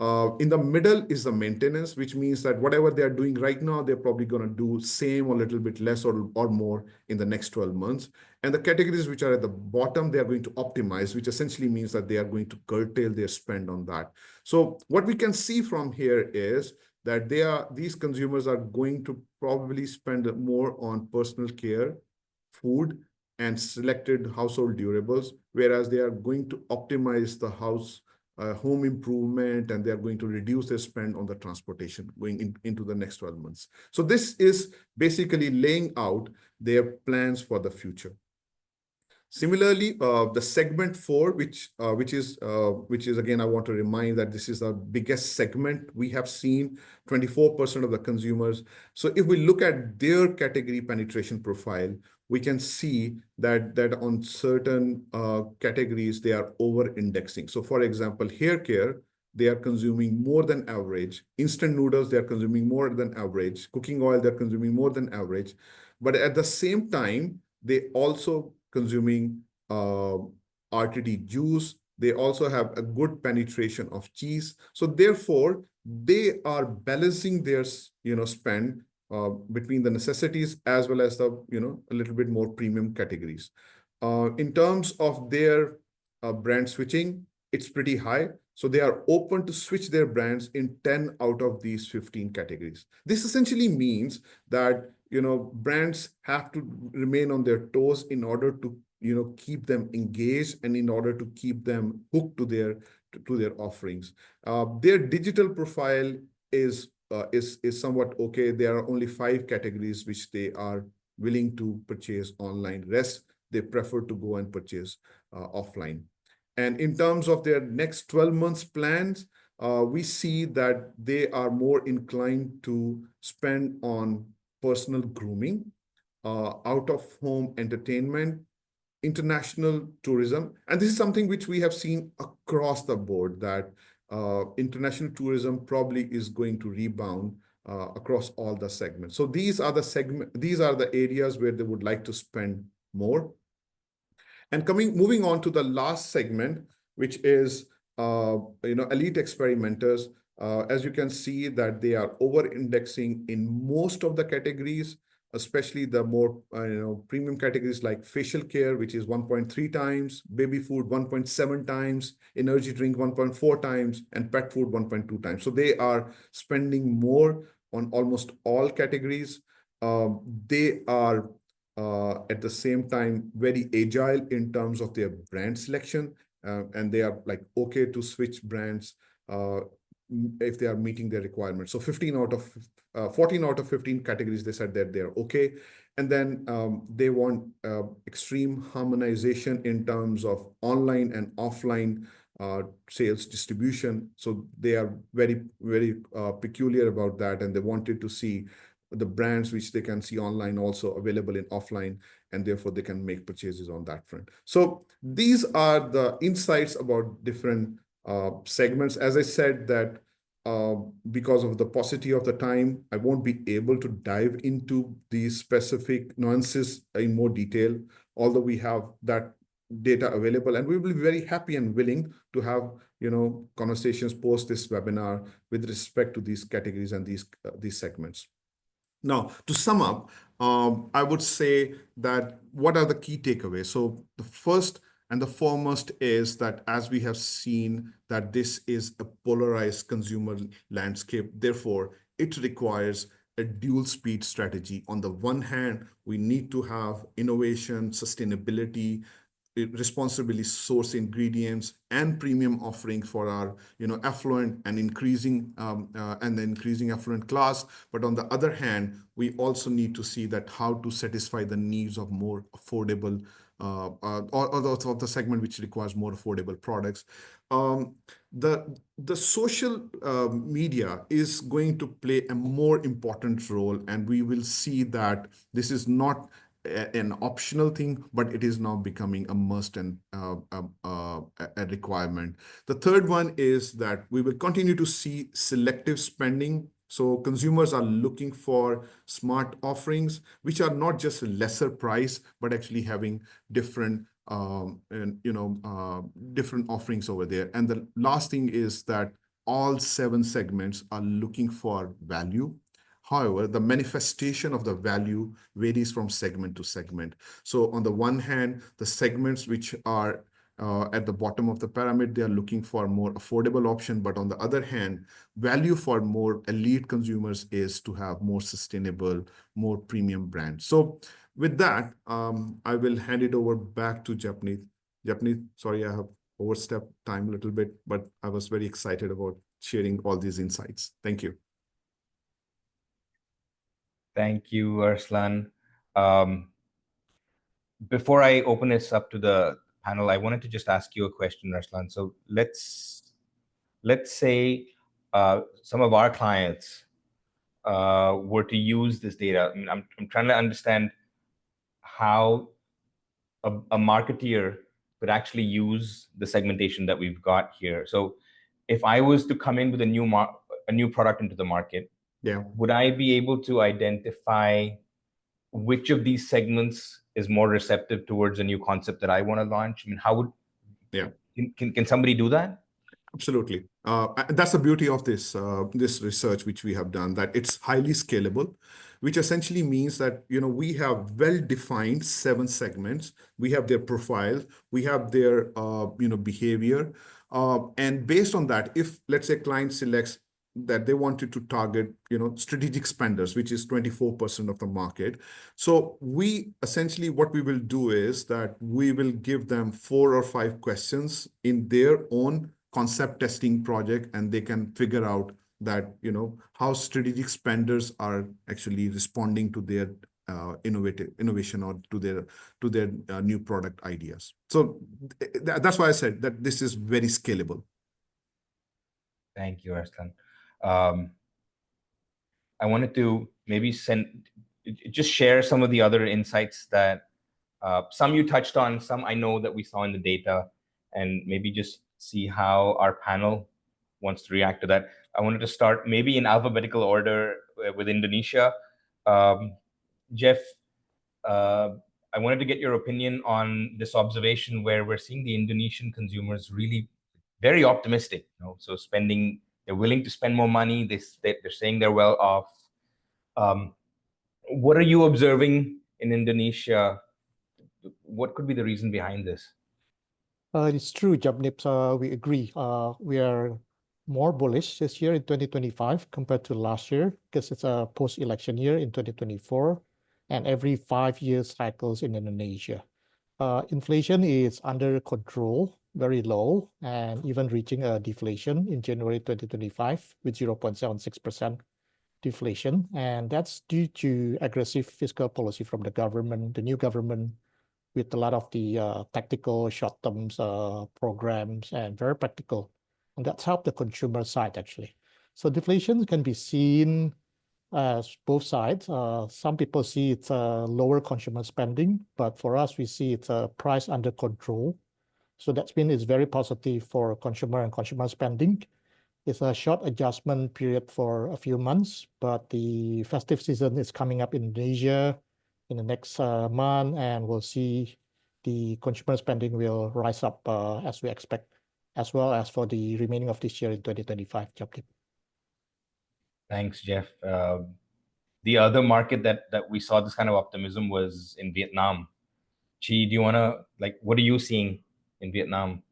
In the middle is the maintenance, which means that whatever they are doing right now, they're probably going to do same or a little bit less or more in the next 12 months. And the categories which are at the bottom, they are going to optimize, which essentially means that they are going to curtail their spend on that. So what we can see from here is that these consumers are going to probably spend more on personal care, food, and selected household durables, whereas they are going to optimize the home improvement, and they are going to reduce their spend on the transportation going into the next 12 months. So this is basically laying out their plans for the future. Similarly, the segment 4, which is again, I want to remind that this is the biggest segment. We have seen 24% of the consumers. So if we look at their category penetration profile, we can see that on certain categories, they are over-indexing. So for example, hair care, they are consuming more than average. Instant noodles, they are consuming more than average. Cooking oil, they're consuming more than average. But at the same time, they also consuming RTD juice. They also have a good penetration of cheese. So therefore, they are balancing their spend between the necessities as well as the a little bit more premium categories. In terms of their brand switching, it's pretty high. So they are open to switch their brands in 10 out of these 15 categories. This essentially means that brands have to remain on their toes in order to keep them engaged and in order to keep them hooked to their offerings. Their digital profile is somewhat okay. There are only 5 categories which they are willing to purchase online. Rest, they prefer to go and purchase offline. And in terms of their next 12 months plans, we see that they are more inclined to spend on personal grooming, out-of-home entertainment, international tourism. And this is something which we have seen across the board, that international tourism probably is going to rebound across all the segments. So these are the areas where they would like to spend more. And moving on to the last segment, which is elite experimenters. As you can see that they are over-indexing in most of the categories, especially the more premium categories like facial care, which is 1.3 times, baby food 1.7 times, energy drink 1.4 times, and pet food 1.2 times. So they are spending more on almost all categories. They are at the same time very agile in terms of their brand selection, and they are like okay to switch brands if they are meeting their requirements. So 14 out of 15 categories, they said that they're okay. And then they want extreme harmonization in terms of online and offline sales distribution. So they are very, very peculiar about that. And they wanted to see the brands which they can see online also available in offline, and therefore they can make purchases on that front. So these are the insights about different segments. As I said that because of the paucity of the time, I won't be able to dive into these specific nuances in more detail, although we have that data available, and we will be very happy and willing to have conversations post this webinar with respect to these categories and these segments. Now, to sum up, I would say that what are the key takeaways? So the first and the foremost is that as we have seen that this is a polarized consumer landscape, therefore it requires a dual speed strategy. On the one hand, we need to have innovation, sustainability, responsibly source ingredients and premium offerings for our affluent and increasing affluent class. But on the other hand, we also need to see that how to satisfy the needs of more affordable or the segment which requires more affordable products. The social media is going to play a more important role, and we will see that this is not an optional thing, but it is now becoming a must and a requirement. The third one is that we will continue to see selective spending. So consumers are looking for smart offerings, which are not just lesser price, but actually having different different offerings over there. And the last thing is that all 7 segments are looking for value. However, the manifestation of the value varies from segment to segment. So on the one hand, the segments which are at the bottom of the pyramid, they are looking for more affordable option. But on the other hand, value for more elite consumers is to have more sustainable, more premium brands. So with that, I will hand it over back to Japnit. Japnit, sorry, I have overstepped time a little bit, but I was very excited about sharing all these insights. Thank you. Thank you, Arslan. Before I open this up to the panel, I wanted to just ask you a question, Arslan. So let's say some of our clients were to use this data. I mean, I'm trying to understand how a marketeer could actually use the segmentation that we've got here. So if I was to come in with a new product into the market, Yeah. would I be able to identify which of these segments is more receptive towards a new concept that I want to launch? I mean, how would can somebody do that? Absolutely. That's the beauty of this this research which we have done, that it's highly scalable, which essentially means that we have well-defined 7 segments. We have their profile, we have their behavior, and based on that, if let's say client selects that they wanted to target strategic spenders, which is 24% of the market. So we essentially, what we will do is that we will give them 4 or 5 questions in their own concept testing project, and they can figure out that how strategic spenders are actually responding to their innovation or to their new product ideas. So that's why I said that this is very scalable. Thank you, Arslan. I wanted to maybe just share some of the other insights that some you touched on, some I know that we saw in the data, and maybe just see how our panel wants to react to that. I wanted to start maybe in alphabetical order with Indonesia. Jeff, I wanted to get your opinion on this observation where we're seeing the Indonesian consumers really very optimistic. So they're willing to spend more money. They're saying they're well off. What are you observing in Indonesia? What could be the reason behind this? It's true, Japnit. We agree. We are more bullish this year in 2025 compared to last year, because it's a post-election year in 2024, and every 5-year cycles in Indonesia. Inflation is under control, very low, and even reaching a deflation in January 2025 with 0.76% deflation. And that's due to aggressive fiscal policy from the government, the new government, with a lot of the tactical short-term programs, and very practical. And that's helped the consumer side, actually. So deflation can be seen as both sides. Some people see it's lower consumer spending, but for us, we see it's a price under control. So that's been is very positive for consumer and consumer spending. It's a short adjustment period for a few months, but the festive season is coming up in Indonesia in the next month, and we'll see the consumer spending will rise up as we expect, as well as for the remaining of this year in 2025. Japnit. Thanks, Jeff. The other market that we saw this kind of optimism was in Vietnam. Chi, do you want to, what are you seeing in Vietnam?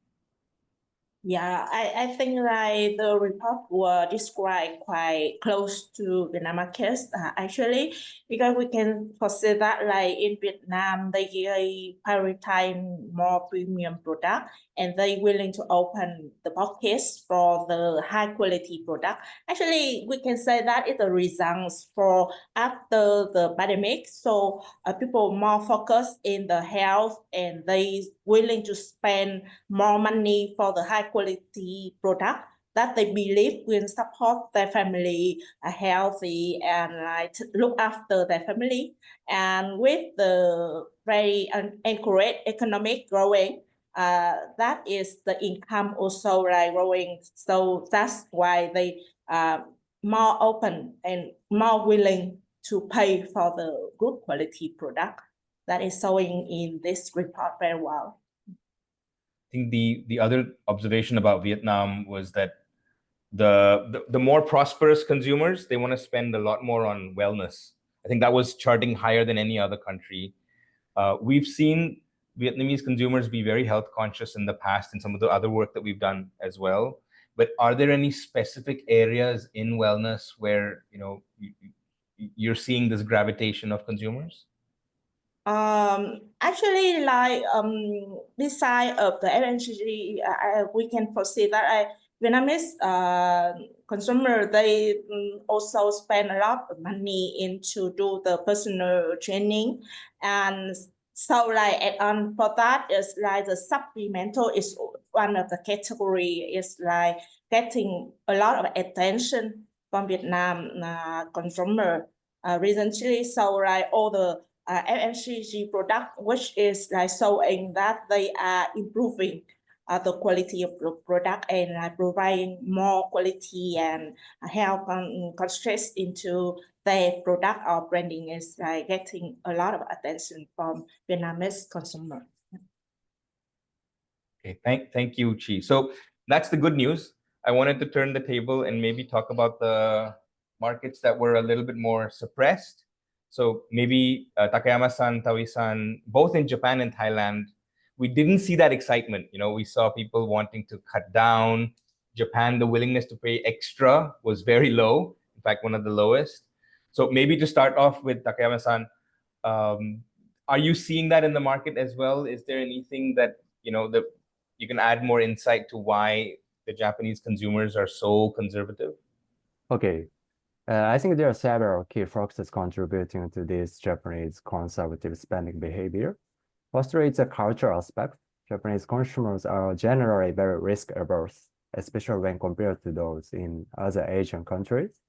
Yeah, I think like the report were described quite close to Vietnam case actually, because we can foresee that like in Vietnam, they prioritize more premium product, and they willing to open the pockets for the high quality product. Actually, we can say that it's a result for after the pandemic. So people more focused in the health, and they willing to spend more money for the high quality product that they believe will support their family healthy and look after their family. And with the very encouraged economic growing, that is the income also growing. So that's why they more open and more willing to pay for the good quality product. That is showing in this report very well. I think the other observation about Vietnam was that the more prosperous consumers, they want to spend a lot more on wellness. I think that was charting higher than any other country. We've seen Vietnamese consumers be very health conscious in the past in some of the other work that we've done as well. But are there any specific areas in wellness where you're seeing this gravitation of consumers? Actually, like beside of the FMCG, we can foresee that Vietnamese consumer, they also spend a lot of money into do the personal training, and so like add on for that is like the supplemental is one of the category is like getting a lot of attention from Vietnam consumer recently. So like all the FMCG product, which is like showing that they are improving the quality of the product and providing more quality and health constraints into their product or branding is getting a lot of attention from Vietnamese consumers. Okay, thank you, Chi. So that's the good news. I wanted to turn the table and maybe talk about the markets that were a little bit more suppressed. So maybe Takayama-san, Tawi-san, both in Japan and Thailand, we didn't see that excitement. We saw people wanting to cut down. Japan, the willingness to pay extra was very low. In fact, one of the lowest. So maybe to start off with Takayama-san, are you seeing that in the market as well? Is there anything that, that you can add more insight to why the Japanese consumers are so conservative? Okay. I think there are several key factors contributing to this Japanese conservative spending behavior. First, it's a cultural aspect. Japanese consumers are generally very risk-averse, especially when compared to those in other Asian countries.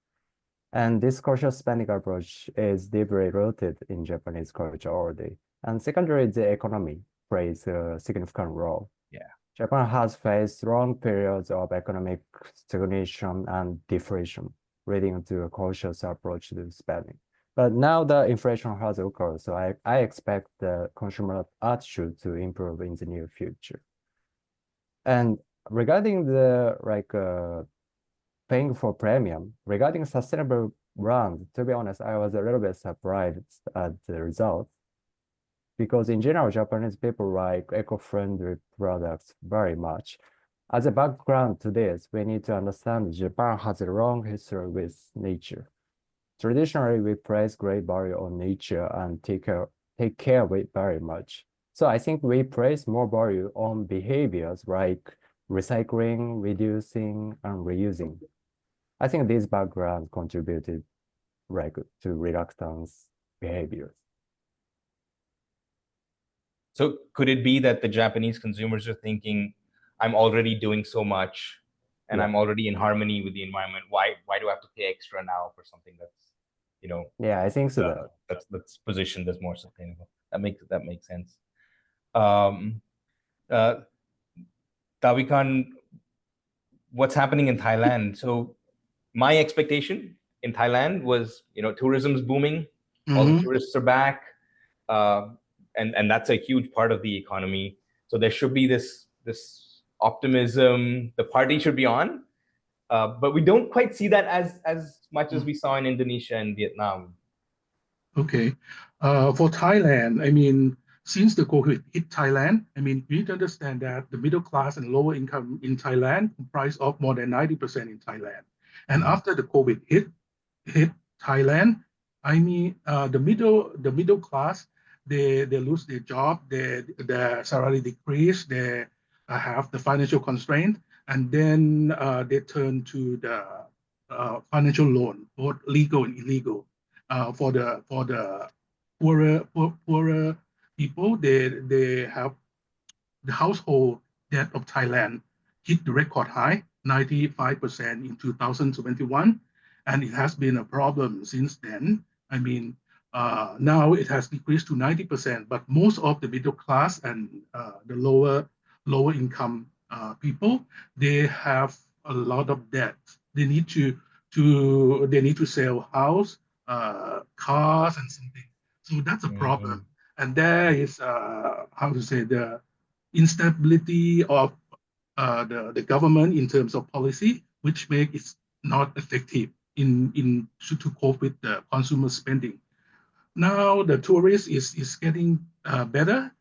And this cautious spending approach is deeply rooted in Japanese culture already. And secondly, the economy plays a significant role. Yeah. Japan has faced long periods of economic stagnation and deflation, leading to a cautious approach to spending. But now the inflation has occurred, so I expect the consumer attitude to improve in the near future. And regarding the paying for premium, regarding sustainable brand, to be honest, I was a little bit surprised at the results. Because in general, Japanese people like eco-friendly products very much. As a background to this, we need to understand Japan has a long history with nature. Traditionally, we place great value on nature and take care of it very much. So I think we place more value on behaviors like recycling, reducing, and reusing. I think this background contributed to reluctance behaviors. So could it be that the Japanese consumers are thinking, I'm already doing so much and I'm already in harmony with the environment. Why do I have to pay extra now for something that's, Yeah, I think so. That's positioned as more sustainable. That makes sense. Tawikarn, what's happening in Thailand? So my expectation in Thailand was, tourism's booming, all the tourists are back, and that's a huge part of the economy. So there should be this optimism. The party should be on, but we don't quite see that as much as we saw in Indonesia and Vietnam. Okay, for Thailand, I mean, since the COVID hit Thailand, I mean, we need to understand that the middle class and lower income in Thailand comprise of more than 90% in Thailand. And after the COVID hit Thailand, I mean, the middle class, they lose their job, their salary decrease, they have the financial constraint, and then they turn to the financial loan, both legal and illegal. For the poorer people, they have the household debt of Thailand hit the record high, 95% in 2021, and it has been a problem since then. I mean, now it has decreased to 90%, but most of the middle class and the lower income people, they have a lot of debt. They need to sell house, cars, and something. So that's a problem. And there is the instability of the government in terms of policy. which make it not effective to cope with the consumer spending. Now the tourist is getting better.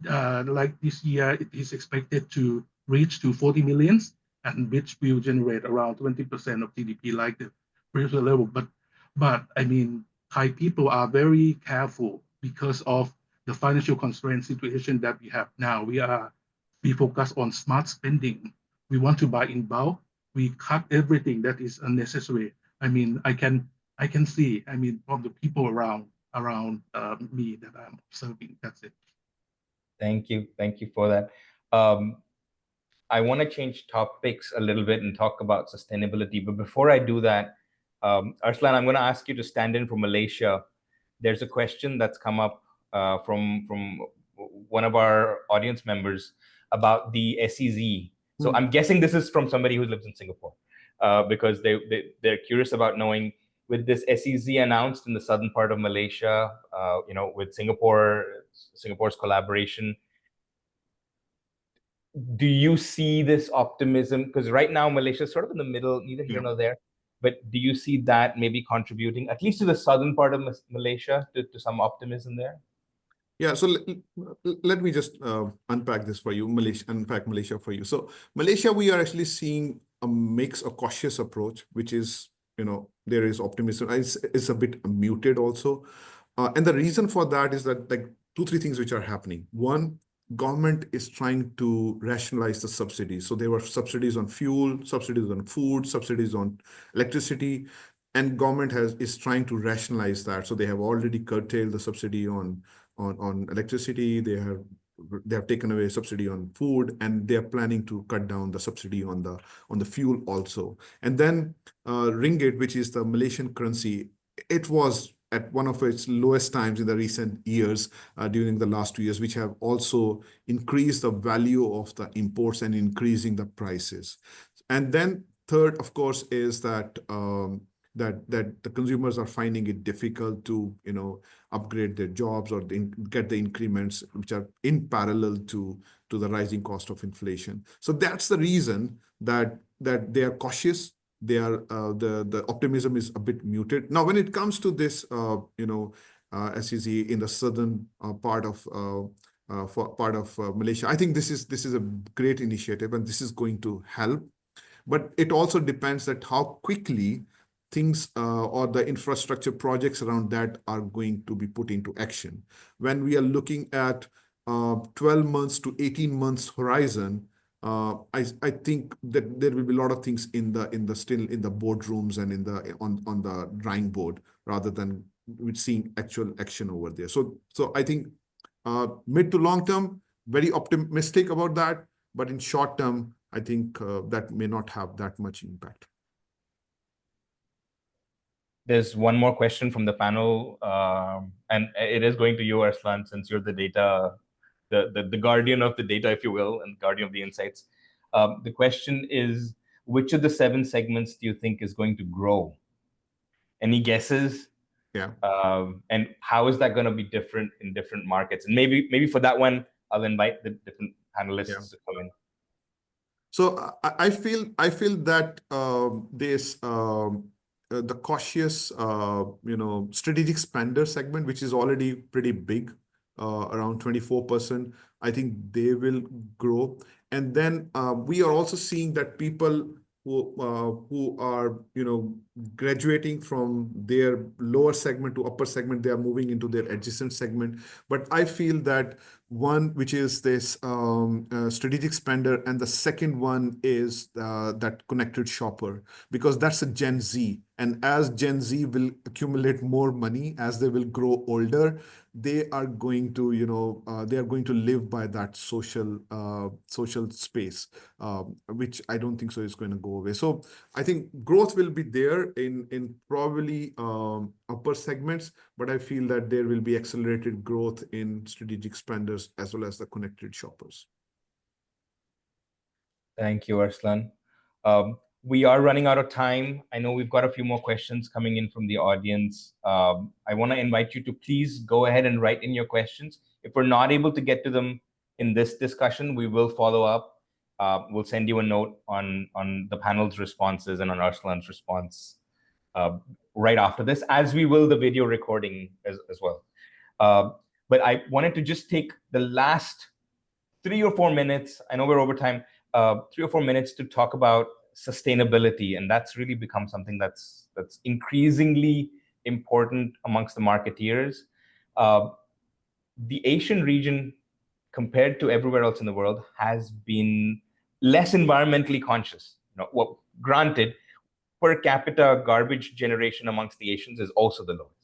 Like this year, it is expected to reach to 40 millions, and which will generate around 20% of GDP, like the previous level. But I mean, Thai people are very careful because of the financial constraint situation that we have now. We focus on smart spending. We want to buy in bulk. We cut everything that is unnecessary. I mean, I can see. I mean, from the people around me that I'm observing. That's it. Thank you for that. I want to change topics a little bit and talk about sustainability. But before I do that, Arslan, I'm going to ask you to stand in for Malaysia. There's a question that's come up from one of our audience members about the SEZ. So I'm guessing this is from somebody who lives in Singapore, because they're curious about knowing, with this SEZ announced in the southern part of Malaysia, with Singapore's collaboration, do you see this optimism? Because right now Malaysia is sort of in the middle, neither here nor there. But do you see that maybe contributing, at least to the southern part of Malaysia, to some optimism there? Yeah, so let me just unpack this for you, unpack Malaysia for you. So Malaysia, we are actually seeing a cautious approach, which is, there is optimism. It's a bit muted also. And the reason for that is that, like, 2-3 things which are happening. One, government is trying to rationalize the subsidies. So there were subsidies on fuel, subsidies on food, subsidies on electricity, and government is trying to rationalize that. So they have already curtailed the subsidy on electricity. They have taken away subsidy on food, and they are planning to cut down the subsidy on the fuel also. And then ringgit, which is the Malaysian currency, it was at one of its lowest times in the recent years, during the last 2 years, which have also increased the value of the imports and increasing the prices. And then third, of course, is that that the consumers are finding it difficult to upgrade their jobs or get the increments, which are in parallel to the rising cost of inflation. So that's the reason that they are cautious. They are the optimism is a bit muted. Now, when it comes to this, SEZ in the southern part of Malaysia, I think this is a great initiative, and this is going to help. But it also depends that how quickly things or the infrastructure projects around that are going to be put into action. When we are looking at 12 months to 18 months horizon, I think that there will be a lot of things still in the boardrooms and on the drawing board, rather than seeing actual action over there. So I think mid to long term, very optimistic about that, but in short term, I think that may not have that much impact. There's one more question from the panel, and it is going to you, Arslan, since you're the data, the guardian of the data, if you will, and guardian of the insights. The question is, which of the 7 segments do you think is going to grow? Any guesses? Yeah. And how is that going to be different in different markets? And maybe for that one, I'll invite the different panelists to come in. So I feel that this the cautious strategic spender segment, which is already pretty big, around 24%, I think they will grow. And then we are also seeing that people who are graduating from their lower segment to upper segment, they are moving into their adjacent segment. But I feel that one, which is this strategic spender, and the second one is that connected shopper, because that's a Gen Z. And as Gen Z will accumulate more money, as they will grow older, they are going to live by that social space, which I don't think so is going to go away. So I think growth will be there in probably upper segments, but I feel that there will be accelerated growth in strategic spenders as well as the connected shoppers. Thank you, Arslan. We are running out of time. I know we've got a few more questions coming in from the audience. I want to invite you to please go ahead and write in your questions. If we're not able to get to them in this discussion, we will follow up. we'll send you a note on the panel's responses and on Arslan's response right after this, as we will the video recording as well. But I wanted to just take the last 3 or 4 minutes, I know we're over time, 3 or 4 minutes to talk about sustainability. And that's really become something that's increasingly important amongst the marketeers. The Asian region, compared to everywhere else in the world, has been less environmentally conscious. Well, granted, per capita garbage generation amongst the Asians is also the lowest.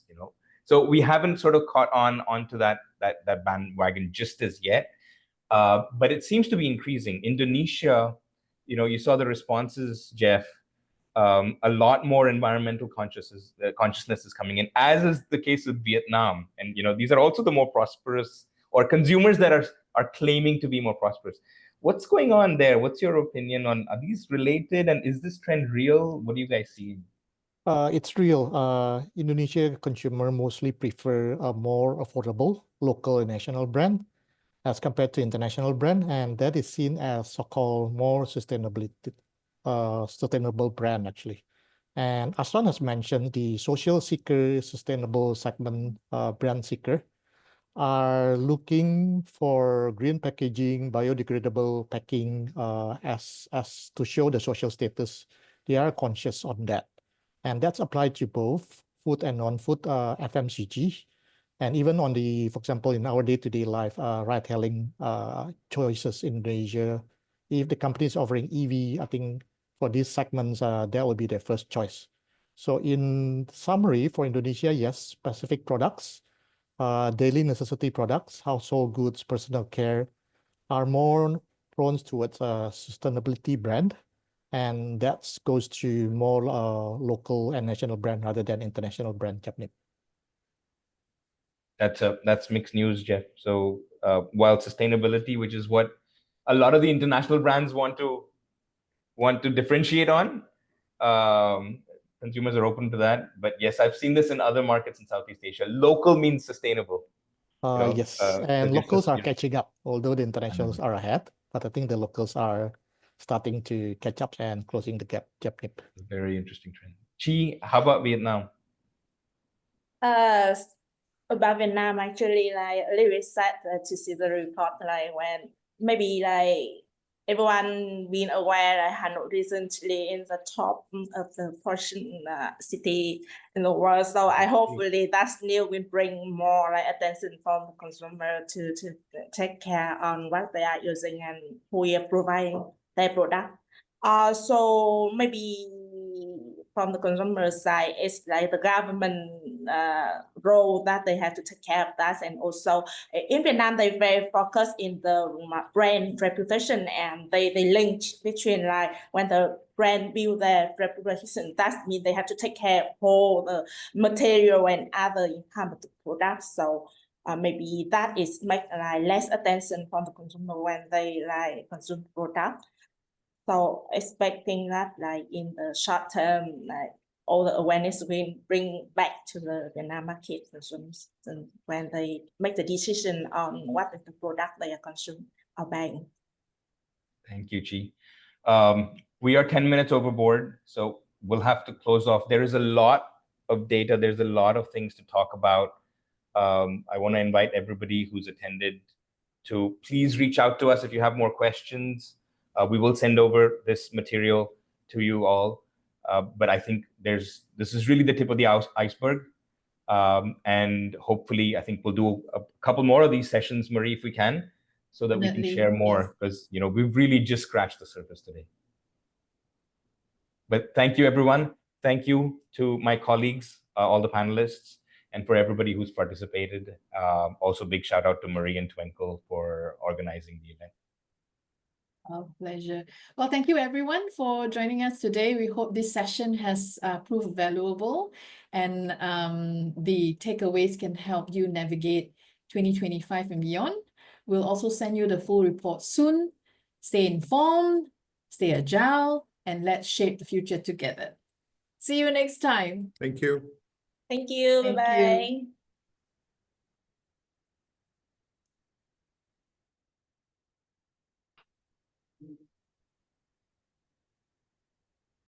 So we haven't sort of caught onto that bandwagon just as yet. But it seems to be increasing. Indonesia, you saw the responses, Jeff. A lot more environmental consciousness is coming in, as is the case with Vietnam. And these are also the more prosperous, or consumers that are claiming to be more prosperous. What's going on there? What's your opinion on, are these related, and is this trend real? What do you guys see? It's real. Indonesia consumer mostly prefer a more affordable local and national brand as compared to international brand, and that is seen as so-called more sustainable brand actually. And Arslan has mentioned the social seeker, sustainable segment, brand seeker are looking for green packaging, biodegradable packing, as to show the social status. They are conscious on that. And that's applied to both food and non-food FMCG. And even on the, for example, in our day-to-day life, ride-hailing choices in Indonesia, if the company is offering EV, I think for these segments, that will be their first choice. So in summary, for Indonesia, yes, specific products, daily necessity products, household goods, personal care are more prone towards a sustainability brand. And that goes to more local and national brand rather than international brand, Japnit. That's mixed news, Jeff. So while sustainability, which is what a lot of the international brands want to differentiate on, consumers are open to that. But yes, I've seen this in other markets in Southeast Asia. Local means sustainable. Yes, and locals are catching up, although the internationals are ahead. But I think the locals are starting to catch up and closing the gap, Japnit. Very interesting trend. Chi, how about Vietnam? About Vietnam, actually, like a little bit sad to see the report, like when maybe like everyone being aware that Hanoi recently in the top of the fortune city in the world. So I hopefully that news will bring more like attention from the consumer to take care on what they are using and who are providing their product. So maybe from the consumer side, it's like the government role that they have to take care of that. And also in Vietnam, they very focused in the brand reputation, and they link between like when the brand build their reputation, that means they have to take care of all the material and other income of the products. So maybe that is make like less attention from the consumer when they like consume product. So expecting that like in the short term, like all the awareness will bring back to the Vietnam market consumers when they make the decision on what is the product they are consuming or buying. Thank you, Chi. We are 10 minutes overboard, so we'll have to close off. There is a lot of data. There's a lot of things to talk about. I want to invite everybody who's attended to please reach out to us if you have more questions. We will send over this material to you all. But I think this is really the tip of the iceberg. And hopefully, I think we'll do a couple more of these sessions, Marie, if we can, so that we can share more, because we've really just scratched the surface today. But thank you, everyone. Thank you to my colleagues, all the panelists, and for everybody who's participated. Also, big shout out to Marie and Twinkle for organizing the event. Our pleasure. Well, thank you everyone for joining us today. We hope this session has proved valuable, and the takeaways can help you navigate 2025 and beyond. We'll also send you the full report soon. Stay informed, stay agile, and let's shape the future together. See you next time. Thank you. Thank you. Bye-bye.